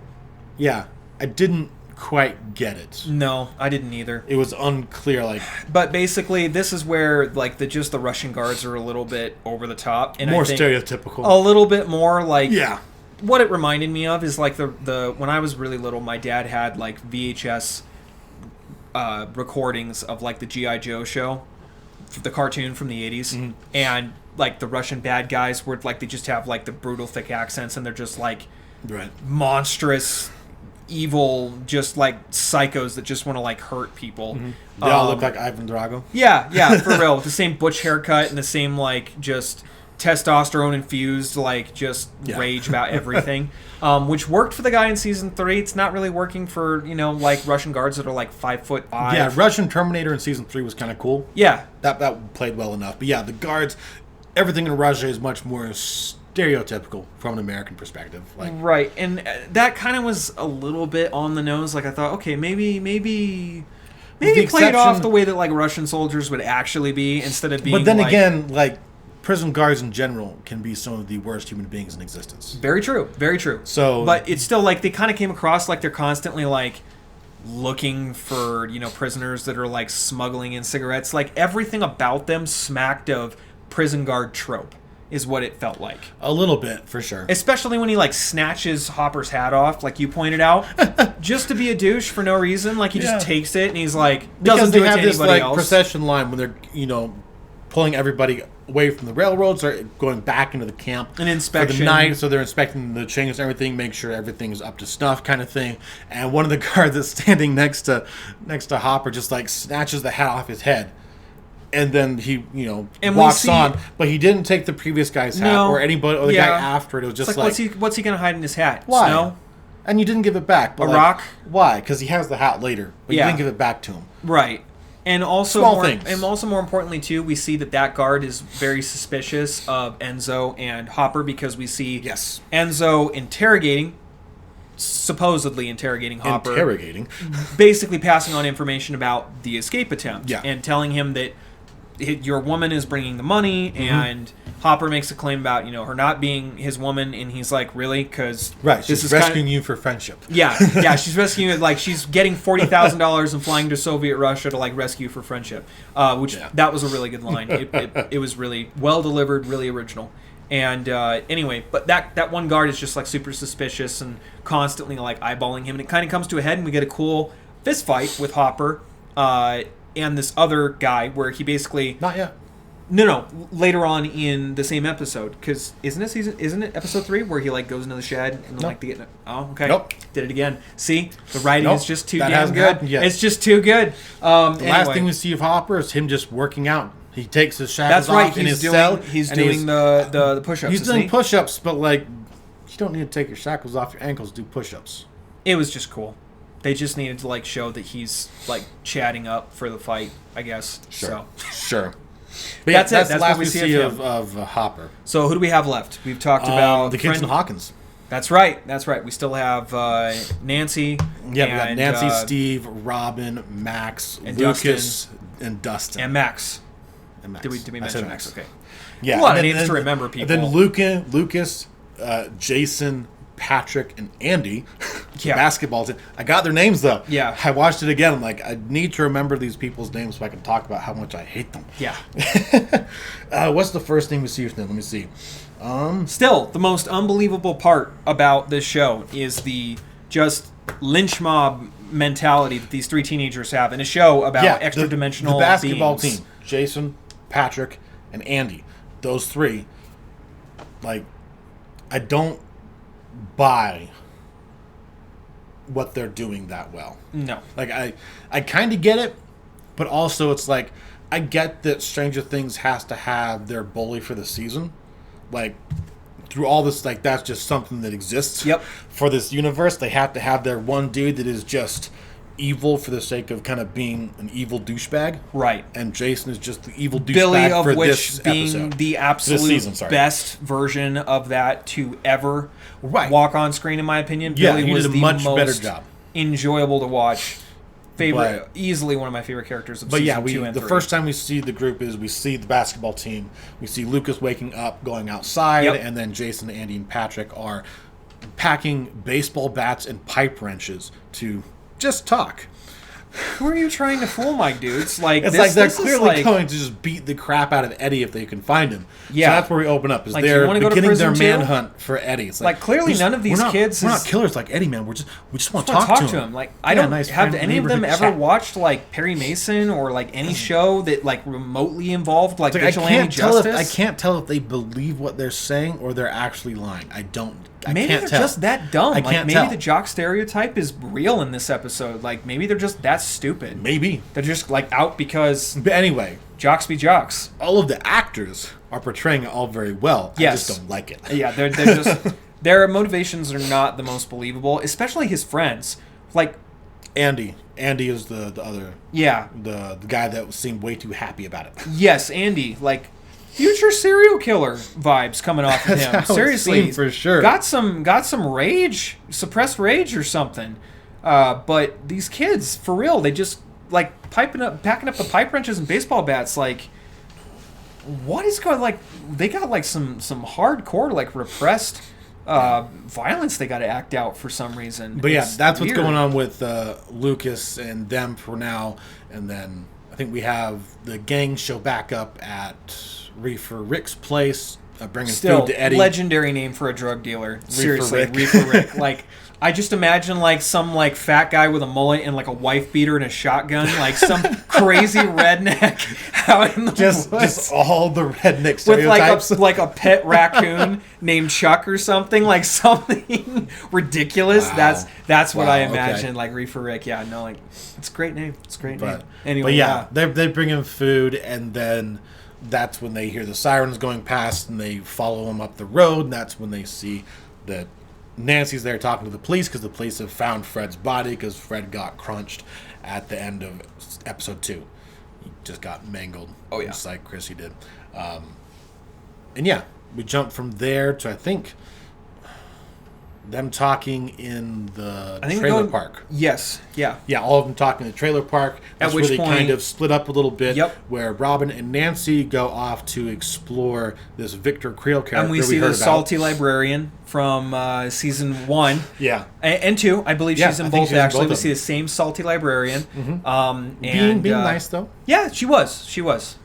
yeah, I didn't quite get it. No, I didn't either. It was unclear. Like, but basically, this is where like the Russian guards are a little bit over the top and more I think stereotypical. A little bit more like What it reminded me of is like the when I was really little, my dad had like VHS recordings of like the G.I. Joe show, the cartoon from the 80s, and like the Russian bad guys were like they just have like the brutal thick accents and they're just like monstrous evil, just like psychos that just want to like hurt people. They all look like Ivan Drago. Yeah, for real. With the same butch haircut and the same like just testosterone infused like just rage about everything. Which worked for the guy in season 3. It's not really working for like Russian guards that are like 5'5". Yeah, Russian Terminator in season 3 was kind of cool. Yeah, that played well enough. But yeah, the guards, everything in Russia is much more stereotypical from an American perspective. Like, right, and that kind of was a little bit on the nose. Like I thought, okay, maybe play it off the way that like Russian soldiers would actually be instead of being. But then like, again, like prison guards in general can be some of the worst human beings in existence. Very true. Very true. So, but it's still like they kind of came across like they're constantly like looking for prisoners that are like smuggling in cigarettes. Like everything about them smacked of prison guard trope. Is what it felt like. A little bit, for sure. Especially when he, like, snatches Hopper's hat off, like you pointed out, just to be a douche for no reason. Like, he just takes it and he's like, doesn't do it to anybody else. Because they have this, like, procession line when they're, pulling everybody away from the railroads or going back into the camp. An inspection. For the night, so they're inspecting the chains and everything, make sure everything is up to snuff kind of thing. And one of the guards that's standing next to Hopper just, like, snatches the hat off his head. And then he, walks on, but he didn't take the previous guy's hat or anybody or the guy after it. It was just like what's he gonna hide in his hat? Why? Snow? And you didn't give it back. But rock? Why? Because he has the hat later, but you didn't give it back to him. Right. And also, more importantly too, we see that guard is very suspicious of Enzo and Hopper because we see Enzo supposedly interrogating Hopper. Basically passing on information about the escape attempt. Yeah. And telling him that your woman is bringing the money, and Hopper makes a claim about her not being his woman, and he's like, really? Because she's rescuing you for friendship. Yeah, she's rescuing it, like she's getting $40,000 and flying to Soviet Russia to like rescue for friendship, that was a really good line. It was really well delivered, really original. And anyway, but that one guard is just like super suspicious and constantly like eyeballing him, and it kind of comes to a head, and we get a cool fist fight with Hopper and this other guy where he basically not yet. No, later on in the same episode, because isn't it episode 3 where he like goes into the shed and Nope. like they get okay, Nope. did it again. See, the writing Nope. is just too That damn hasn't good. happened yet. It's just too good. The last thing we see of Hopper is him just working out. He takes his shackles that's right. off in He's his doing cell. he's and doing the push-ups. He's isn't doing he? push-ups, but like you don't need to take your shackles off your ankles to do push-ups. It was just cool. They just needed to like show that he's like chatting up for the fight, I guess. Sure. So. Sure. But That's it. that's That's the last what we we see see of of Hopper. So who do we have left? We've talked about the kids in Hawkins. That's right. That's right. We still have Nancy. Yeah, we got and, Nancy, Steve, Robin, Max, and Lucas, and Dustin. and Max. And Max. Did we I said mention Max? Okay. Yeah, A lot of and names to remember, people. Then Lucas, Jason, Patrick, and Andy, the Yeah. basketball team. I got their names though. Yeah. I watched it again. I'm like, I need to remember these people's names so I can talk about how much I hate them. Yeah. What's the first thing we see from them? Let me see. Still, the most unbelievable part about this show is the just lynch mob mentality that these 3 teenagers have in a show about extra dimensional the basketball beings. team: Jason, Patrick, and Andy. Those 3. Like, I don't buy what they're doing that well. No. Like I kind of get it, but also it's like I get that Stranger Things has to have their bully for the season. Like through all this, like that's just something that exists. Yep. For this universe, they have to have their one dude that is just evil for the sake of kind of being an evil douchebag. Right. And Jason is just the evil douchebag Billy, of for which this being episode. the absolute season, sorry. best version of that to ever Right. walk on screen, in my opinion. Yeah, Billy he was did a the much most better job. enjoyable to watch. Favorite, But- easily one of my favorite characters of But season yeah, 2 and 3. the first time we see the group is we see the basketball team. We see Lucas waking up, going outside, Yep. and then Jason, Andy, and Patrick are packing baseball bats and pipe wrenches to just talk. Who are you trying to fool, my dudes? Like It's this, like they're this is clearly like, going to just beat the crap out of Eddie if they can find him. Yeah. So that's where we open up. Is Like, do you they're wanna go to beginning their prison too? manhunt for Eddie. It's Like, clearly none of these kids We're is- not killers like Eddie, man. We just want to I talk talk to him. Like I Yeah, don't nice have friend, any of them neighborhood ever chat. watched like Perry Mason or like any show that like remotely involved like It's like, vigilante justice. I can't tell if they believe what they're saying or they're actually lying. I Maybe can't they're tell. just that dumb. I Like can't maybe tell. the jock stereotype is real in this episode. Like maybe they're just that stupid. Maybe. They're just like out because But anyway, jocks be jocks. all of the actors are portraying it all very well. Yes. I just don't like it. Yeah, they're just their motivations are not the most believable, especially his friends. Like Andy is the other yeah, the guy that seemed way too happy about it. yes, Andy, like future serial killer vibes coming off of That's him. how it Seriously, seemed for sure. Got some rage, suppressed rage or something. But these kids, for real, they just like packing up the pipe wrenches and baseball bats. Like, what is going? Like, they got like some hardcore like repressed violence they got to act out for some reason. But yeah, It's that's what's weird. going on with Lucas and them for now. And then I think we have the gang show back up at Reefer Rick's place, bringing Still, food to Eddie. legendary name for a drug dealer. Seriously, Rick. Reefer Rick. Like, I just imagine like some like fat guy with a mullet and like a wife beater and a shotgun, like some crazy redneck out in the just woods all the redneck with stereotypes. like a pet raccoon named Chuck or something, like something ridiculous. Wow. That's what Wow, I okay. imagine. Like Reefer Rick. Yeah, no, like it's a great name. It's a great name. But, Anyway, but yeah, they bring him food, and then that's when they hear the sirens going past, and they follow him up the road, and that's when they see that Nancy's there talking to the police because the police have found Fred's body because Fred got crunched at the end of episode 2. He just got mangled. Oh, yeah. Just like Chrissy did. And yeah, we jump from there to, I think, them talking in the I think trailer park. Yes. Yeah. Yeah, all of them talking in the trailer park. That's which where they point- kind of split up a little bit. Yep. Where Robin and Nancy go off to explore this Victor Creel character And we see heard the salty librarian from season 1 Yeah. and 2. I believe Yeah, she's in I think both. she's in Actually, both we of see them. the same salty librarian. Being nice though. Yeah, she was. She was.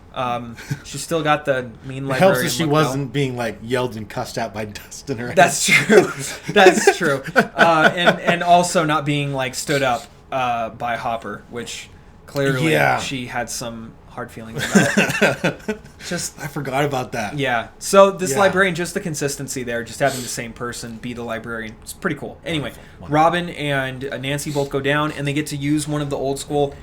She still got the mean It librarian. helps that she look, wasn't being like yelled and cussed out by Dustin or That's true. That's true. And also not being like stood up by Hopper, which clearly Yeah. she had some hard feelings about. I forgot about that. Yeah. So this librarian, just the consistency there, just having the same person be the librarian, it's pretty cool. Anyway, wonderful. Robin and Nancy both go down, and they get to use one of the old school.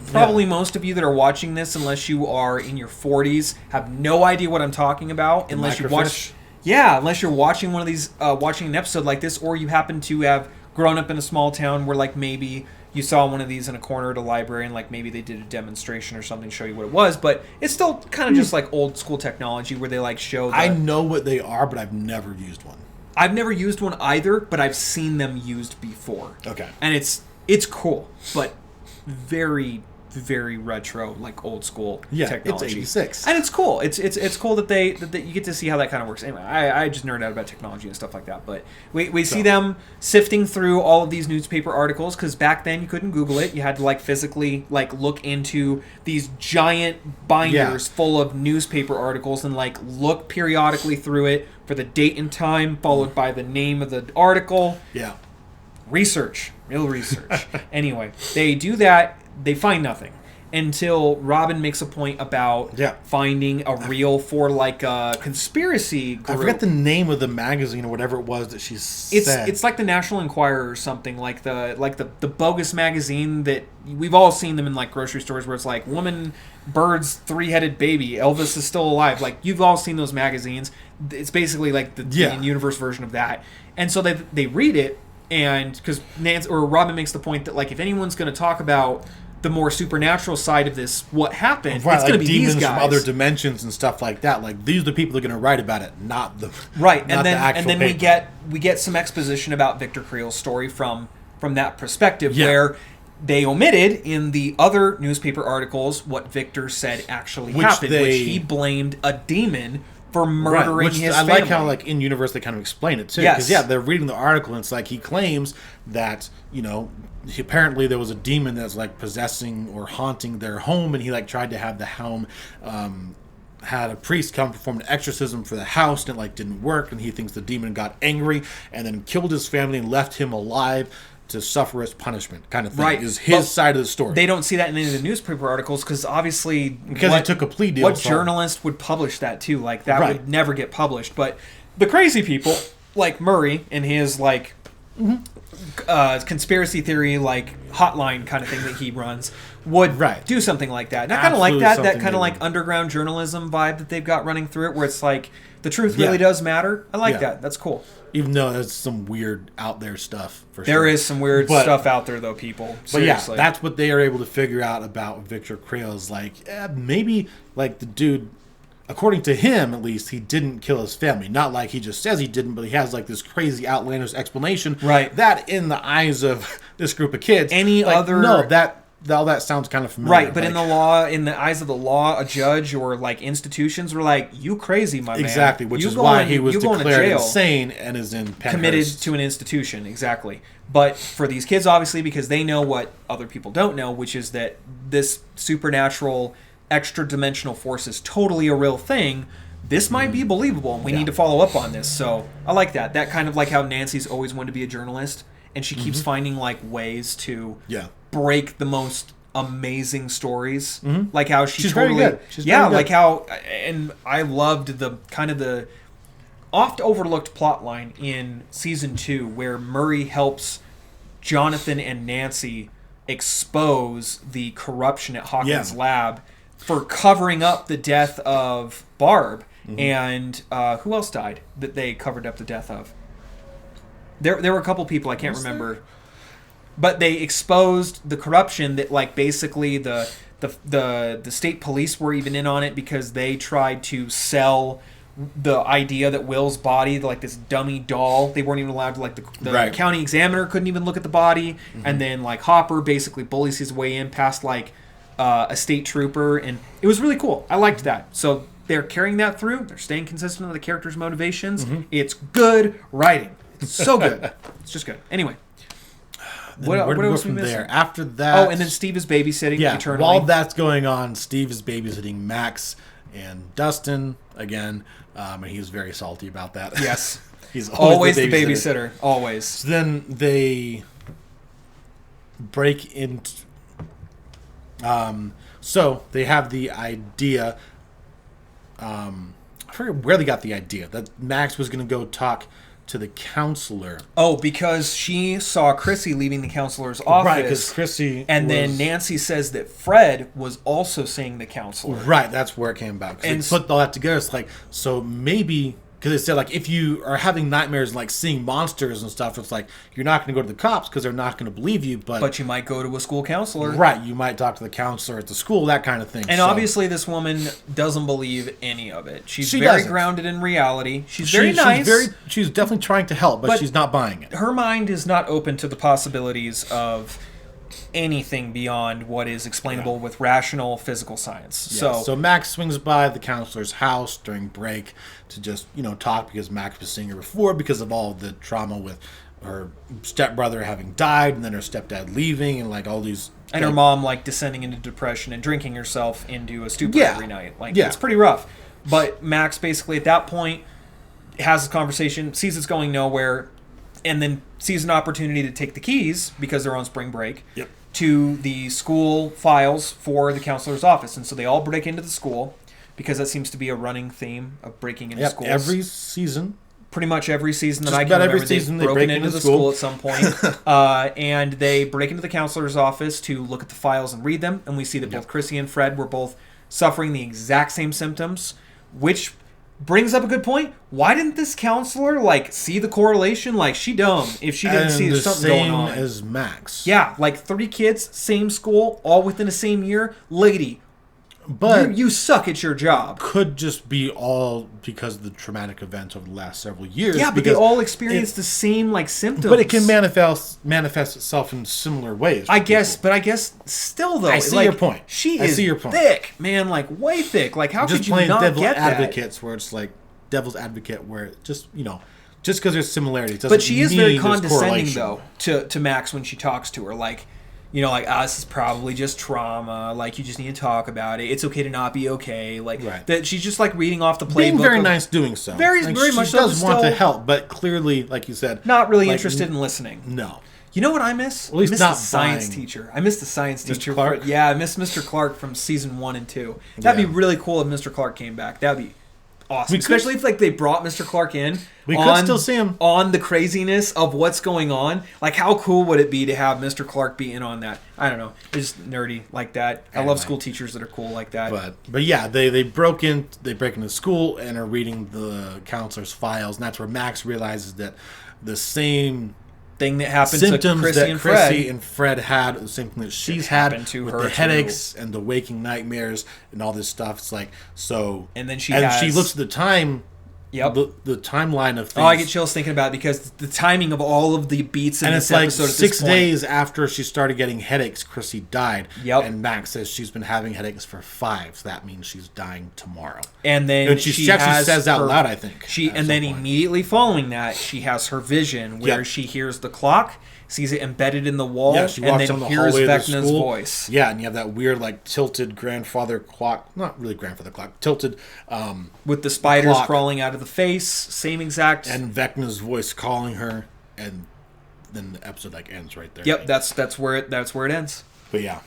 Probably most of you that are watching this, unless you are in your 40s, have no idea what I'm talking about. Unless you watch, unless you're watching one of these, watching an episode like this, or you happen to have grown up in a small town where, like, maybe you saw one of these in a corner at a library, and like maybe they did a demonstration or something to show you what it was, but it's still kind of just like old school technology where they like show I know what they are, but I've never used one. I've never used one either, but I've seen them used before. Okay. And it's cool, but very, very retro, like old school technology. It's 86. And it's cool. It's cool that that you get to see how that kind of works. Anyway, I just nerd out about technology and stuff like that. But we see them sifting through all of these newspaper articles, because back then you couldn't Google it. You had to like physically like look into these giant binders full of newspaper articles and like look periodically through it for the date and time, followed by the name of the article. Yeah. Real research. Anyway, they do that. They find nothing until Robin makes a point about finding a reel for like a conspiracy group. I forget the name of the magazine or whatever it was that she said. It's like the National Enquirer or something, like the bogus magazine that we've all seen them in like grocery stores where it's like woman birds 3-headed baby, Elvis is still alive. Like you've all seen those magazines. It's basically like the universe version of that. And so they read it. And because Robin makes the point that like if anyone's going to talk about the more supernatural side of this, what happened, it's going to be demons these guys from other dimensions and stuff like that. Like these are the people that are going to write about it, not the and then we get some exposition about Victor Creel's story from that perspective, where they omitted in the other newspaper articles what Victor said actually happened, which he blamed a demon for murdering his family. I like how, like, in universe they kind of explain it too. Because they're reading the article and it's like he claims that apparently there was a demon that's like possessing or haunting their home, and he like tried to have the home had a priest come perform an exorcism for the house, and it like didn't work, and he thinks the demon got angry and then killed his family and left him alive to suffer as punishment, kind of thing. Is his side of the story. They don't see that in any of the newspaper articles because obviously he took a plea deal. What journalist would publish that too? Like that would never get published. But the crazy people like Murray and his like conspiracy theory like hotline kind of thing that he runs would do something like that. And I kind of like that kind of like underground journalism vibe that they've got running through it, where it's like the truth really does matter. I like that. That's cool. Even though there's some weird out there stuff for sure. There is some weird stuff out there though, people. Seriously. But that's what they are able to figure out about Victor Creel is like, maybe like the dude, according to him at least, he didn't kill his family. Not like he just says he didn't, but he has like this crazy outlandish explanation. Right. That in the eyes of this group of kids. All that sounds kind of familiar. Right, but like, in the eyes of the law, a judge or like institutions were like, "You crazy, my man." Exactly, which is why he was declared insane and is in Penhurst. Committed to an institution, exactly. But for these kids, obviously, because they know what other people don't know, which is that this supernatural, extra-dimensional force is totally a real thing. This might be believable, and we need to follow up on this. So I like that. That kind of like how Nancy's always wanted to be a journalist, and she keeps finding like ways to break the most amazing stories, like how she's very good. Like how, and I loved the kind of the oft overlooked plot line in season 2 where Murray helps Jonathan and Nancy expose the corruption at Hawkins' lab for covering up the death of Barb. And who else died that they covered up the death of? There were a couple people I can't remember. But they exposed the corruption that, like, basically the state police were even in on it because they tried to sell the idea that Will's body, like this dummy doll, they weren't even allowed to, like, the county examiner couldn't even look at the body. And then, like, Hopper basically bullies his way in past, like, a state trooper. And it was really cool. I liked that. So they're carrying that through. They're staying consistent with the characters' motivations. It's good writing. It's so good. It's just good. Anyway. What else from there? After that... Oh, and then Steve is babysitting eternally. While that's going on, Steve is babysitting Max and Dustin again, and he's very salty about that. Yes. He's always the babysitter. Always. So then they break into... So they have the idea. I forget where they got the idea that Max was going to go talk to the counselor. Oh, because she saw Chrissy leaving the counselor's office. Right, because Chrissy. And then Nancy says that Fred was also seeing the counselor. Right, that's where it came about. And they put all that together. It's like, so maybe, because they said, like, if you are having nightmares and, like, seeing monsters and stuff, it's like, you're not going to go to the cops because they're not going to believe you. But you might go to a school counselor. Right, you might talk to the counselor at the school, that kind of thing. And obviously this woman doesn't believe any of it. She's very grounded in reality. She's very nice. She's definitely trying to help, but she's not buying it. Her mind is not open to the possibilities of anything beyond what is explainable with rational physical science. Yeah, so Max swings by the counselor's house during break to just, talk, because Max was seeing her before because of all the trauma with her stepbrother having died and then her stepdad leaving and like all these... And her mom like descending into depression and drinking herself into a stupor every night. It's pretty rough. But Max basically at that point has a conversation, sees it's going nowhere, and then sees an opportunity to take the keys, because they're on spring break, to the school files for the counselor's office. And so they all break into the school, because that seems to be a running theme of breaking into schools. Every season. Pretty much every season that I can remember, they've broken into the school at some point. And they break into the counselor's office to look at the files and read them. And we see that both Chrissy and Fred were both suffering the exact same symptoms, which brings up a good point. Why didn't this counselor see the correlation? She dumb if she didn't see there's something going on. Same as Max. Yeah, 3 kids, same school, all within the same year. Lady, but you suck at your job. Could just be all because of the traumatic events over the last several years. Yeah, but they all experience the same symptoms. But it can manifest itself in similar ways. I guess still though, I see your point. She is thick, man, way thick. How could you not get that? Advocates where it's devil's advocate, where it just just because there's similarities doesn't. But she is very condescending though to Max when she talks to her, this is probably just trauma. You just need to talk about it. It's okay to not be okay. That she's just reading off the playbook. Being very nice doing so. Very much so. She does want to help, but clearly, like you said, not really interested in listening. No. You know what I miss? At least I miss the science teacher. I miss the science teacher. Clark? I miss Mr. Clark from season 1 and 2. That'd be really cool if Mr. Clark came back. That'd be awesome. Especially if they brought Mr. Clark in. We could still see him on the craziness of what's going on. How cool would it be to have Mr. Clark be in on that? I don't know. It's just nerdy like that. I love school teachers that are cool like that. But yeah, they break into school and are reading the counselor's files, and that's where Max realizes that the same thing that happened symptoms to Chrissy that Chrissy and Fred had, the same thing that she's had with the headaches and the waking nightmares and all this stuff. It's so. And then she looks at the time. Yep. The timeline of things. Oh, I get chills thinking about it, because the timing of all of the beats in this episode. And it's 6 days after she started getting headaches, Chrissy died. Yep. And Max says she's been having headaches for 5, so that means she's dying tomorrow. And then she actually says out loud, I think. Immediately following that, she has her vision where she hears the clock, sees it embedded in the wall, and then hears Vecna's voice. Yeah, and you have that weird, tilted grandfather clock. Not really grandfather clock. Tilted. With the spiders crawling out of the face. Same exact. And Vecna's voice calling her, and then the episode ends right there. Yep, that's where it ends. But yeah.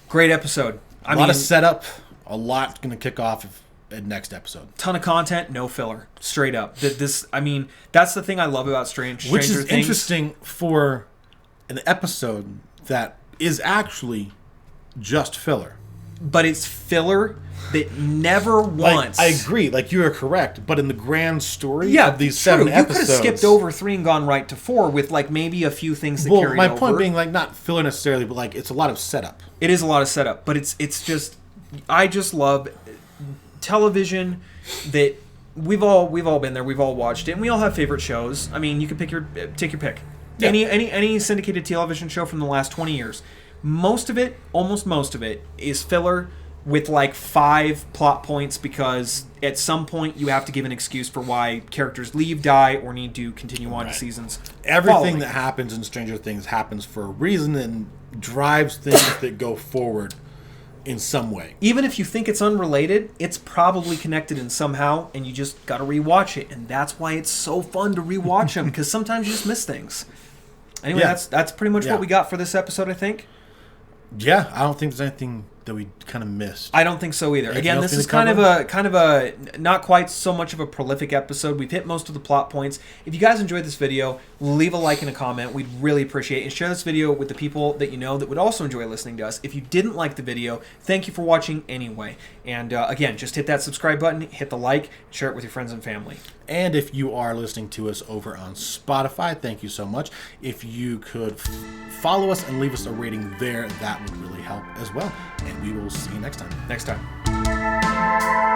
Great episode. A lot of setup. A lot going to kick off in next episode. Ton of content, no filler. Straight up. That's the thing I love about Stranger Things. Which is interesting for an episode that is actually just filler. But it's filler that never once... I agree. You are correct. But in the grand story of these 7 episodes... You could have skipped over 3 and gone right to 4 with maybe a few things that carried over. My point being not filler necessarily, but it's a lot of setup. It is a lot of setup. But it's just... I just love television that... We've all been there. We've all watched it. And we all have favorite shows. You can take your pick. Yeah. Any syndicated television show from the last 20 years. Almost most of it, is filler with 5 plot points, because at some point you have to give an excuse for why characters leave, die, or need to continue on to seasons. Everything that happens in Stranger Things happens for a reason and drives things that go forward in some way. Even if you think it's unrelated, it's probably connected in somehow, and you just got to rewatch it. And that's why it's so fun to rewatch them, because sometimes you just miss things. Anyway, that's pretty much what we got for this episode, I think. Yeah, I don't think there's anything that we kind of missed? I don't think so either. Anything Again, else this we is need to kind of a not quite so much of a prolific episode. We've hit most of the plot points. If you guys enjoyed this video, leave a like and a comment. We'd really appreciate it. And share this video with the people that you know that would also enjoy listening to us. If you didn't like the video, thank you for watching anyway. And again, just hit that subscribe button, hit the like, share it with your friends and family. And if you are listening to us over on Spotify, thank you so much. If you could follow us and leave us a rating there, that would really help as well. And we will see you next time. Next time.